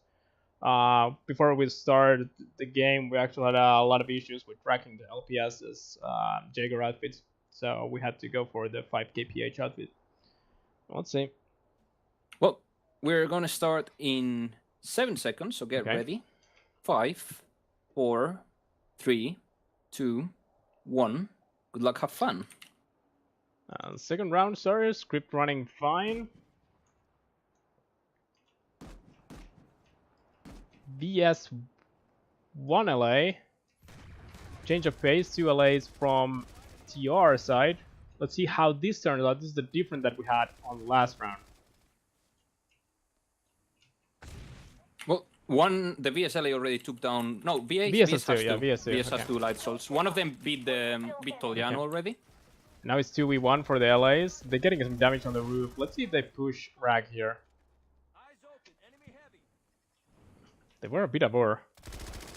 Speaker 5: Before we started the game, we actually had a lot of issues with tracking the LPS's Jaeger outfits, so we had to go for the 5 kph outfit. Let's see.
Speaker 1: Well, we're gonna start in 7 seconds, so get
Speaker 5: Okay.
Speaker 1: ready. 5, 4, 3, 2, 1. Good luck, have fun.
Speaker 5: Second round, sorry, script running fine. VS 1 LA. Change of pace, 2 LAs from TR side. Let's see how this turns out. This is the different that we had on the last round.
Speaker 1: Well, the VSLA already took down. No,
Speaker 5: VS has two, yeah, VS two,
Speaker 1: VS has
Speaker 5: okay.
Speaker 1: 2 light souls. One of them beat Toliano
Speaker 5: Okay.
Speaker 1: already.
Speaker 5: Now it's 2v1 for the LAs. They're getting some damage on the roof. Let's see if they push Rag here.
Speaker 6: Eyes open. Enemy heavy.
Speaker 5: They were a bit above.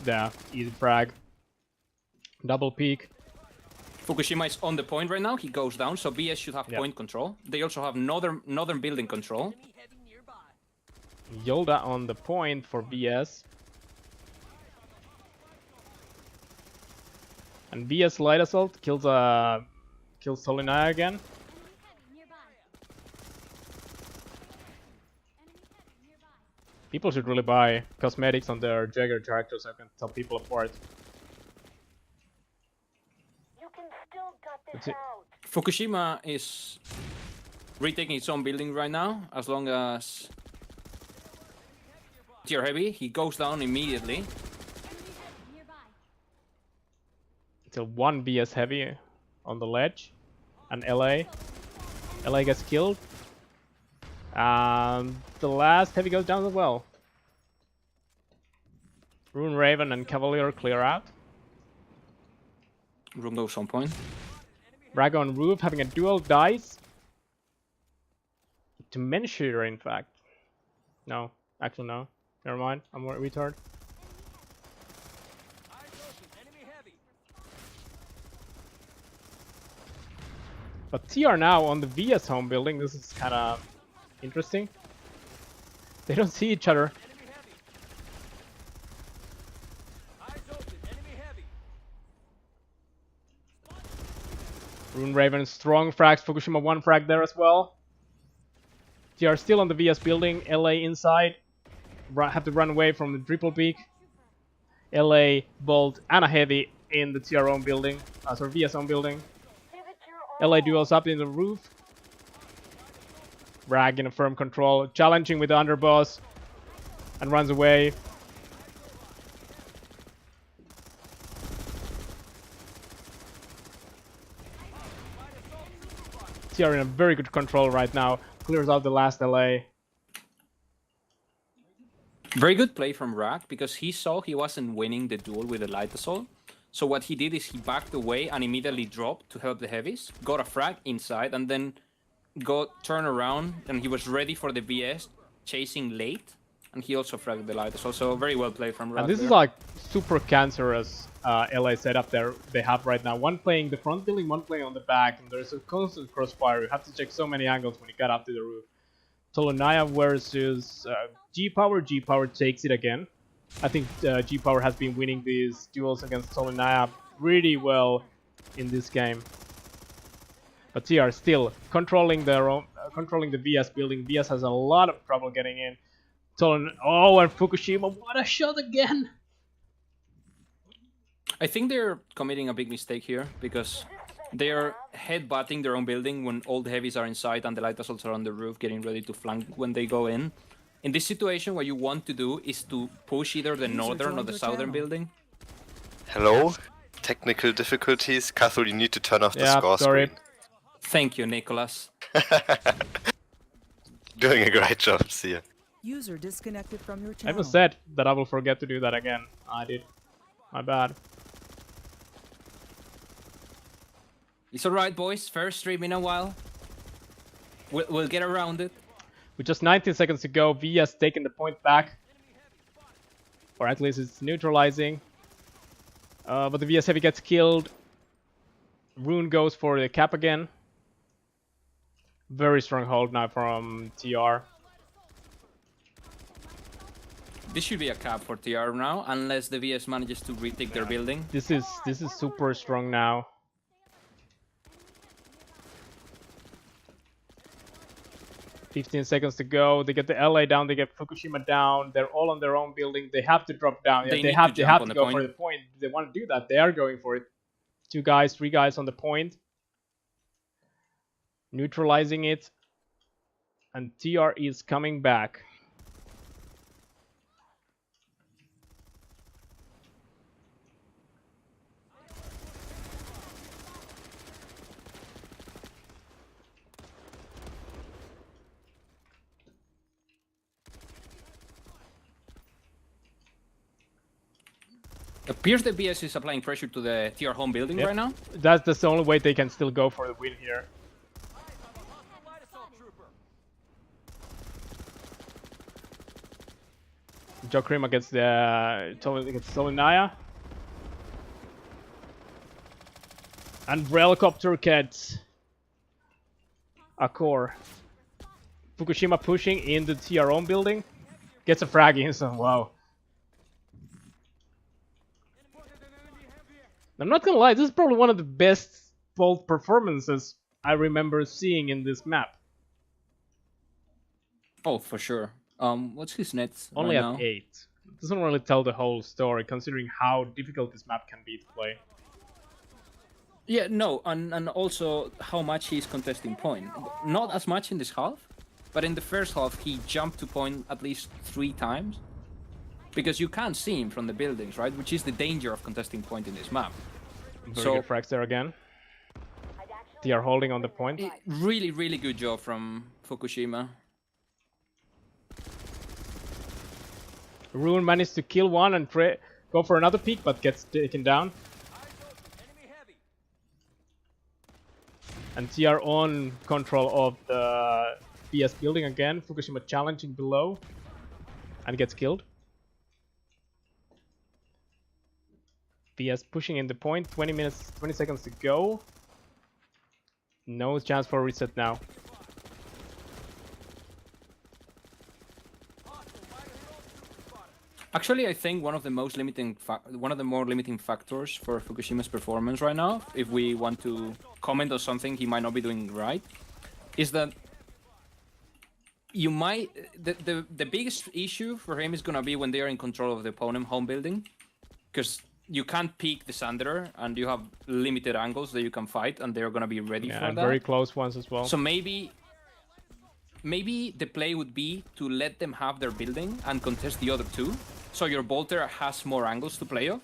Speaker 5: Yeah, easy frag. Double peek.
Speaker 1: Fukushima is on the point right now. He goes down, so VS should have
Speaker 5: Yep.
Speaker 1: point control. They also have northern building control.
Speaker 6: Enemy heavy nearby.
Speaker 5: Yolda on the point for VS. And VS light assault kills Solinai again.
Speaker 7: Enemy heavy nearby. Enemy heavy nearby.
Speaker 5: People should really buy cosmetics on their Jagger characters so I can tell people apart.
Speaker 4: You can still gut
Speaker 5: That's
Speaker 4: this
Speaker 5: it.
Speaker 4: out.
Speaker 1: Fukushima is retaking its own building right now. As long as tier heavy, he goes down immediately.
Speaker 7: Enemy heavy nearby.
Speaker 5: Until one VS heavy on the ledge. And LA. LA gets killed. The last heavy goes down as well. Rune Raven and Cavalier clear out.
Speaker 1: Room goes on point.
Speaker 5: Rag on roof having a dual dice. To Menshir, in fact. No, actually no. Never mind, I'm a retard.
Speaker 6: Eyes open. Enemy heavy.
Speaker 5: But TR now on the VS home building. This is kind of interesting. They don't see each other.
Speaker 6: Eyes open. Enemy heavy.
Speaker 5: Rune Raven, strong frags. Fukushima 1 frag there as well. TR still on the VS building. LA inside. Have to run away from the triple peak. LA, Bolt, and a heavy in the TR own building. Sorry, VS own building.
Speaker 4: Give it your
Speaker 5: LA
Speaker 4: all.
Speaker 5: duels up in the roof. Bragg in a firm control. Challenging with the underboss. And runs away. TR in a very good control right now. Clears out the last LA.
Speaker 1: Very good play from Rack because he saw he wasn't winning the duel with the light assault. So what he did is he backed away and immediately dropped to help the heavies, got a frag inside, and then turn around, and he was ready for the VS, chasing late, and he also fragged the light assault. So very well played from Rack.
Speaker 5: And this is like super cancerous LA setup there they have right now. One playing the front building, one playing on the back, and there's a constant crossfire. You have to check so many angles when you get up to the roof. Tolonaya versus G-Power. G-Power takes it again. I think G-Power has been winning these duels against Tolonaya pretty well in this game. But TR still controlling their own, controlling the VS building. VS has a lot of trouble getting in. Oh, and Fukushima, what a shot again!
Speaker 1: I think they're committing a big mistake here because they're headbutting their own building when all the heavies are inside and the light assaults are on the roof getting ready to flank when they go in. In this situation, what you want to do is to push either the northern or the southern building.
Speaker 8: Hello? Technical difficulties? Kathul, you need to turn off the score
Speaker 5: sorry.
Speaker 8: screen.
Speaker 1: Thank you, Nicholas.
Speaker 8: Doing a great job, see ya.
Speaker 2: User disconnected from your
Speaker 5: I
Speaker 2: channel.
Speaker 5: even said that I will forget to do that again. I did. My bad.
Speaker 1: It's alright, boys. First stream in a while. We'll get around it.
Speaker 5: With just 19 seconds to go, VS taking the point back. Or at least it's neutralizing. But the VS Heavy gets killed. Rune goes for the cap again. Very strong hold now from TR.
Speaker 1: This should be a cap for TR now, unless the VS manages to retake their building.
Speaker 5: This is super strong now. $15 seconds to go. They get the LA down. They get Fukushima down. They're all on their own building. They have to drop down.
Speaker 1: They
Speaker 5: Yeah,
Speaker 1: need
Speaker 5: have
Speaker 1: to
Speaker 5: to
Speaker 1: jump on the
Speaker 5: go
Speaker 1: point.
Speaker 5: for the point. They want to do that. They are going for it. 2 guys, 3 guys on the point. Neutralizing it. And TR is coming back.
Speaker 1: Appears the VS is applying pressure to the TR home building
Speaker 5: Yep.
Speaker 1: right now.
Speaker 5: That's the only way they can still go for the win here.
Speaker 6: Light assault trooper.
Speaker 5: Jokrima gets the Solinaya. And Railcopter gets a core. Fukushima pushing in the TR own building. Gets a frag instant. Wow. I'm not gonna lie, this is probably one of the best Bolt performances I remember seeing in this map.
Speaker 1: Oh, for sure. What's his nets
Speaker 5: Only
Speaker 1: right
Speaker 5: at
Speaker 1: now?
Speaker 5: 8. It doesn't really tell the whole story, considering how difficult this map can be to play.
Speaker 1: Yeah, no, and also how much he's contesting point. Not as much in this half, but in the first half he jumped to point at least 3 times. Because you can't see him from the buildings, right? Which is the danger of contesting point in this map.
Speaker 5: Very good frags there again. They are holding on the point.
Speaker 1: Really, really good job from Fukushima.
Speaker 5: Rune managed to kill one and go for another peek, but gets taken down.
Speaker 6: Enemy heavy.
Speaker 5: And TR on control of the BS building again. Fukushima challenging below and gets killed. BS pushing in the point. 20 seconds to go. No chance for reset now.
Speaker 1: Actually, I think one of the more limiting factors for Fukushima's performance right now, if we want to comment on something he might not be doing right, is that you might the biggest issue for him is gonna be when they are in control of the opponent home building, because you can't peek the Sanderer and you have limited angles that you can fight, and they're gonna be ready
Speaker 5: Yeah,
Speaker 1: for
Speaker 5: and
Speaker 1: that.
Speaker 5: very close ones as well.
Speaker 1: So maybe the play would be to let them have their building and contest the other two, so your bolter has more angles to play off.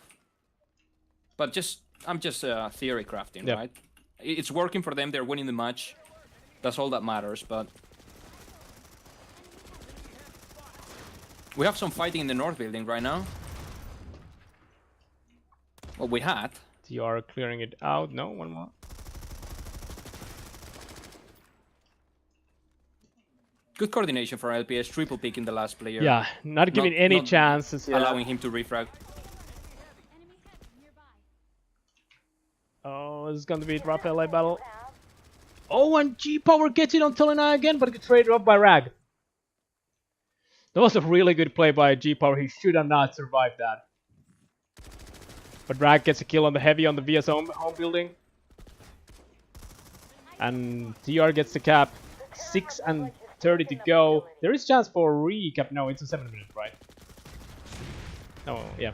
Speaker 1: But I'm just theory crafting,
Speaker 5: Yep.
Speaker 1: right? It's working for them. They're winning the match. That's all that matters. But we have some fighting in the north building right now. Well, we had.
Speaker 5: TR clearing it out. No, one more.
Speaker 1: Good coordination for LPS. Triple pick in the last player.
Speaker 5: Yeah, not giving any
Speaker 1: not
Speaker 5: chances. Yeah.
Speaker 1: Allowing him to refrag.
Speaker 7: Enemy heavy nearby.
Speaker 5: Oh, this is going to be a drop LA battle. Oh, and G-Power gets it on Telenai again, but gets traded off by Rag. That was a really good play by G-Power. He should have not survived that. But Rag gets a kill on the heavy on the VS home building. And TR gets the cap. 6:30 to go. There is chance for a recap. No, it's a 7 minute, right? Oh, yeah.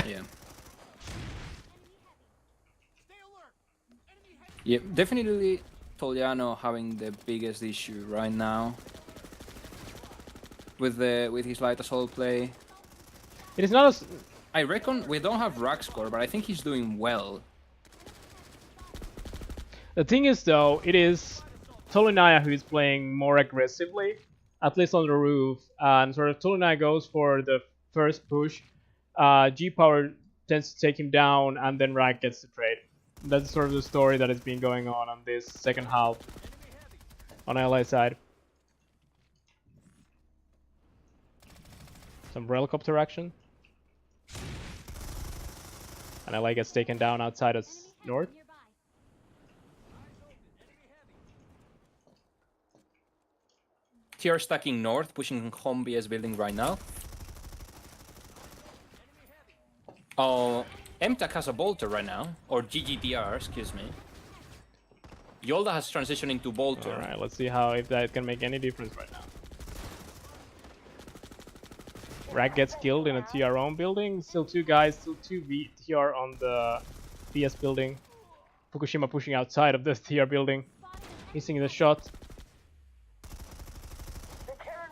Speaker 1: Yeah. Yeah, definitely Toliano having the biggest issue right now with his light assault play.
Speaker 5: It is not as...
Speaker 1: I reckon we don't have rack score, but I think he's doing well.
Speaker 5: The thing is, though, it is Tolinaya who is playing more aggressively, at least on the roof, and sort of Tolinaya goes for the first push. G-Power tends to take him down, and then Rag gets the trade. That's sort of the story that has been going on this second half on LA side. Some helicopter action. And LA gets taken down outside of north.
Speaker 7: Nearby.
Speaker 1: TR stacking north, pushing home BS building right now. Oh, MTAC has a bolter right now, or GGDR, excuse me. Yolda has transitioned into bolter.
Speaker 5: Alright, let's see how if that can make any difference right now. Rag gets killed in a TR own building. Still two guys, still two TR on the VS building. Fukushima pushing outside of the TR building. Missing the shot.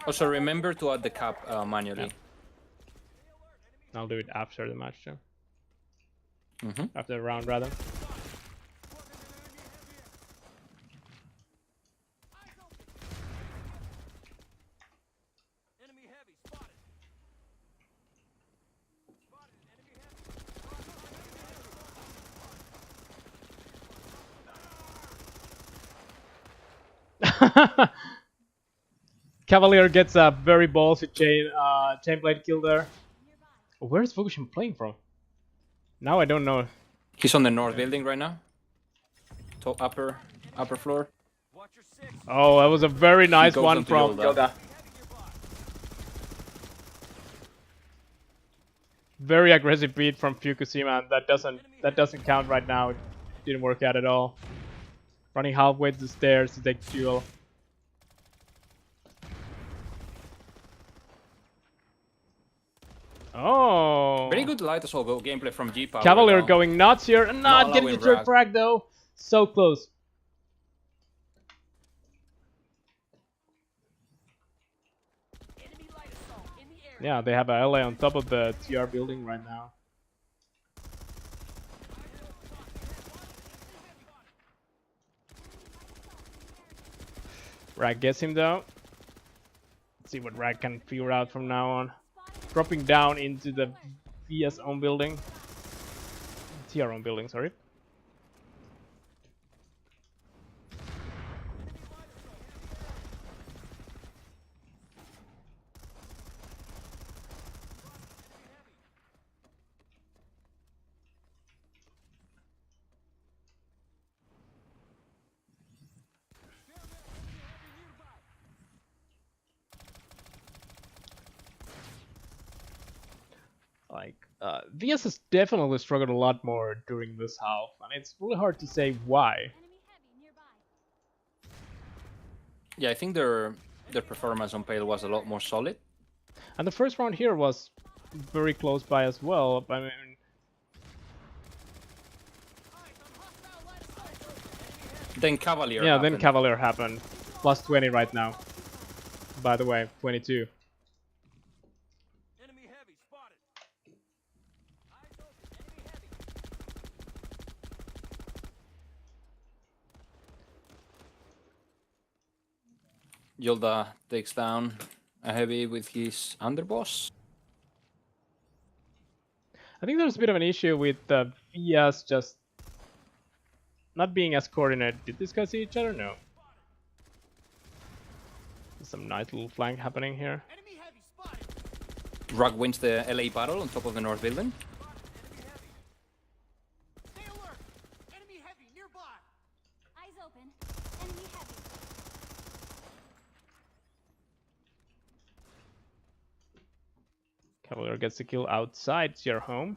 Speaker 1: Also, remember to add the cap manually.
Speaker 5: I'll do it after the match too.
Speaker 1: Mm-hmm.
Speaker 5: After the round rather.
Speaker 6: Enemy heavy spotted. Spotted enemy
Speaker 5: heavy. Cavalier gets a very ballsy chain blade kill there. Where's Fukushima playing from? Now I don't know.
Speaker 1: He's on the north building right now. Top upper floor.
Speaker 6: Watch your six.
Speaker 5: Oh, that was a very nice
Speaker 1: goes
Speaker 5: one
Speaker 1: onto
Speaker 5: from
Speaker 1: Yolda.
Speaker 5: Yolda. Very aggressive beat from Fukushima, and that doesn't count right now. It didn't work out at all. Running halfway to the stairs to take the duel. Oh!
Speaker 1: Very good light assault gameplay from G-Power.
Speaker 5: Cavalier
Speaker 1: now.
Speaker 5: going nuts here, and not getting the
Speaker 1: allowing
Speaker 5: third
Speaker 1: Rag.
Speaker 5: frag though. So close.
Speaker 6: Enemy light assault in the air.
Speaker 5: Yeah, they have a LA on top of the TR building right now. Rag gets him though. Let's see what Rag can figure out from now on. Dropping down into the VS own building. TR own building, sorry. Like VS has definitely struggled a lot more during this half, and it's really hard to say why.
Speaker 7: Enemy heavy nearby.
Speaker 1: Yeah, I think their performance on Pale was a lot more solid.
Speaker 5: And the first round here was very close by as well. I mean,
Speaker 1: Then Cavalier.
Speaker 5: yeah, then
Speaker 1: happened.
Speaker 5: Cavalier happened. Plus 20 right now. By the way, 22.
Speaker 6: Enemy heavy spotted. Eyes open. Enemy heavy.
Speaker 1: Yolda takes down a heavy with his underboss.
Speaker 5: I think there's a bit of an issue with VS just not being as coordinated. Did these guys see each other? No. There's some nice little flank happening here.
Speaker 6: Enemy heavy spotted.
Speaker 1: Rug wins the LA battle on top of the north building.
Speaker 6: Enemy heavy. Stay alert. Enemy heavy nearby.
Speaker 7: Eyes open. Enemy heavy.
Speaker 5: Cavalier gets the kill outside your home.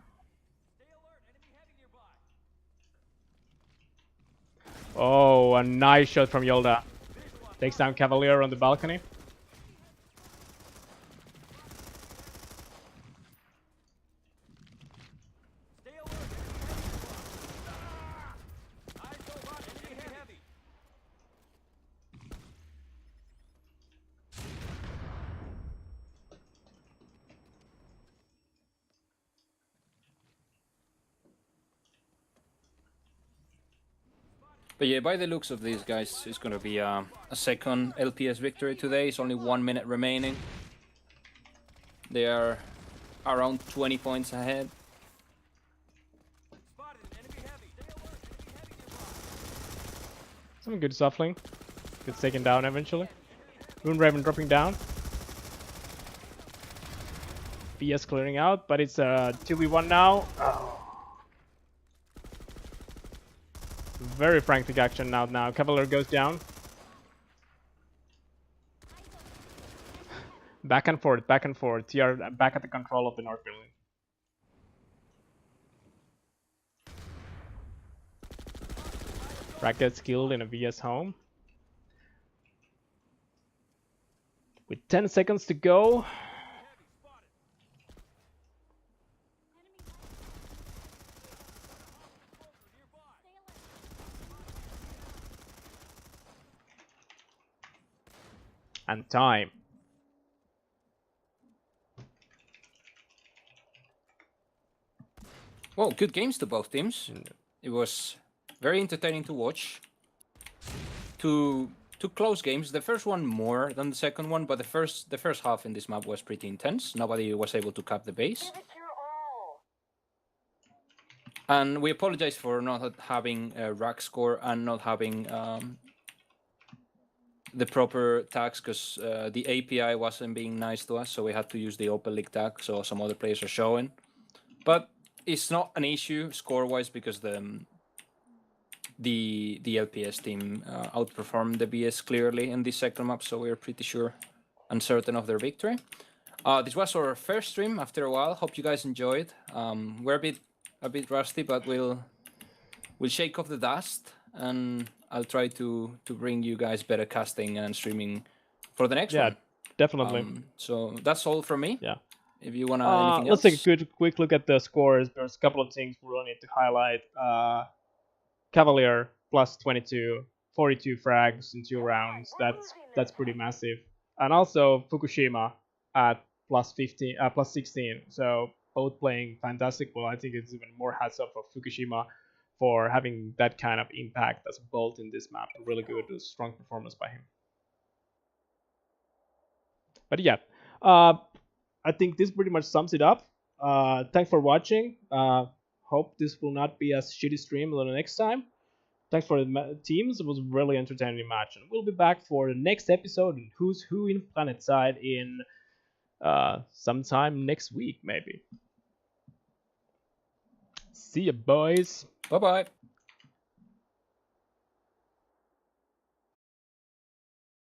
Speaker 6: Stay alert. Enemy heavy nearby.
Speaker 5: Oh, a nice shot from Yolda. Takes down Cavalier on the balcony.
Speaker 6: Stay alert. Eyes open. Enemy heavy.
Speaker 1: But yeah, by the looks of these guys, it's going to be a second LPS victory today. It's only 1 minute remaining. They are around 20 points ahead.
Speaker 6: Spotted. Enemy heavy. Stay alert. Enemy heavy nearby.
Speaker 5: Some good suffling. Gets taken down eventually. Moonraven dropping down. VS clearing out, but it's a 2v1 now. Oh. Very frantic action now. Cavalier goes down. Back and forth. TR back at the control of the north building. Frag gets killed in a VS home. With 10 seconds to go. And time.
Speaker 1: Well, good games to both teams. It was very entertaining to watch. Two close games. The first one more than the second one, but the first half in this map was pretty intense. Nobody was able to cap the base.
Speaker 4: Give it your all.
Speaker 1: And we apologize for not having a rack score and not having the proper tags because the API wasn't being nice to us, so we had to use the Open League tag, so some other players are showing. But it's not an issue score-wise because the LPS team outperformed the BS clearly in this sector map, so we're pretty sure and certain of their victory. This was our first stream after a while. Hope you guys enjoyed. We're a bit rusty, but we'll shake off the dust, and I'll try to bring you guys better casting and streaming for the next one.
Speaker 5: Yeah, definitely.
Speaker 1: So that's all from me.
Speaker 5: Yeah.
Speaker 1: If you wanna anything
Speaker 5: let's
Speaker 1: else.
Speaker 5: take a quick look at the scores. There's a couple of things we really need to highlight. Cavalier plus 22, 42 frags in 2 rounds. That's pretty massive. And also Fukushima at plus 15, plus 16. So both playing fantastic. Well, I think it's even more hats off for Fukushima for having that kind of impact as a bolt in this map. Really good, strong performance by him. But yeah, I think this pretty much sums it up. Thanks for watching. Hope this will not be as shitty stream the next time. Thanks for the teams. It was a really entertaining match. And we'll be back for the next episode in Who's Who in Planetside in sometime next week, maybe. See ya, boys.
Speaker 1: Bye-bye.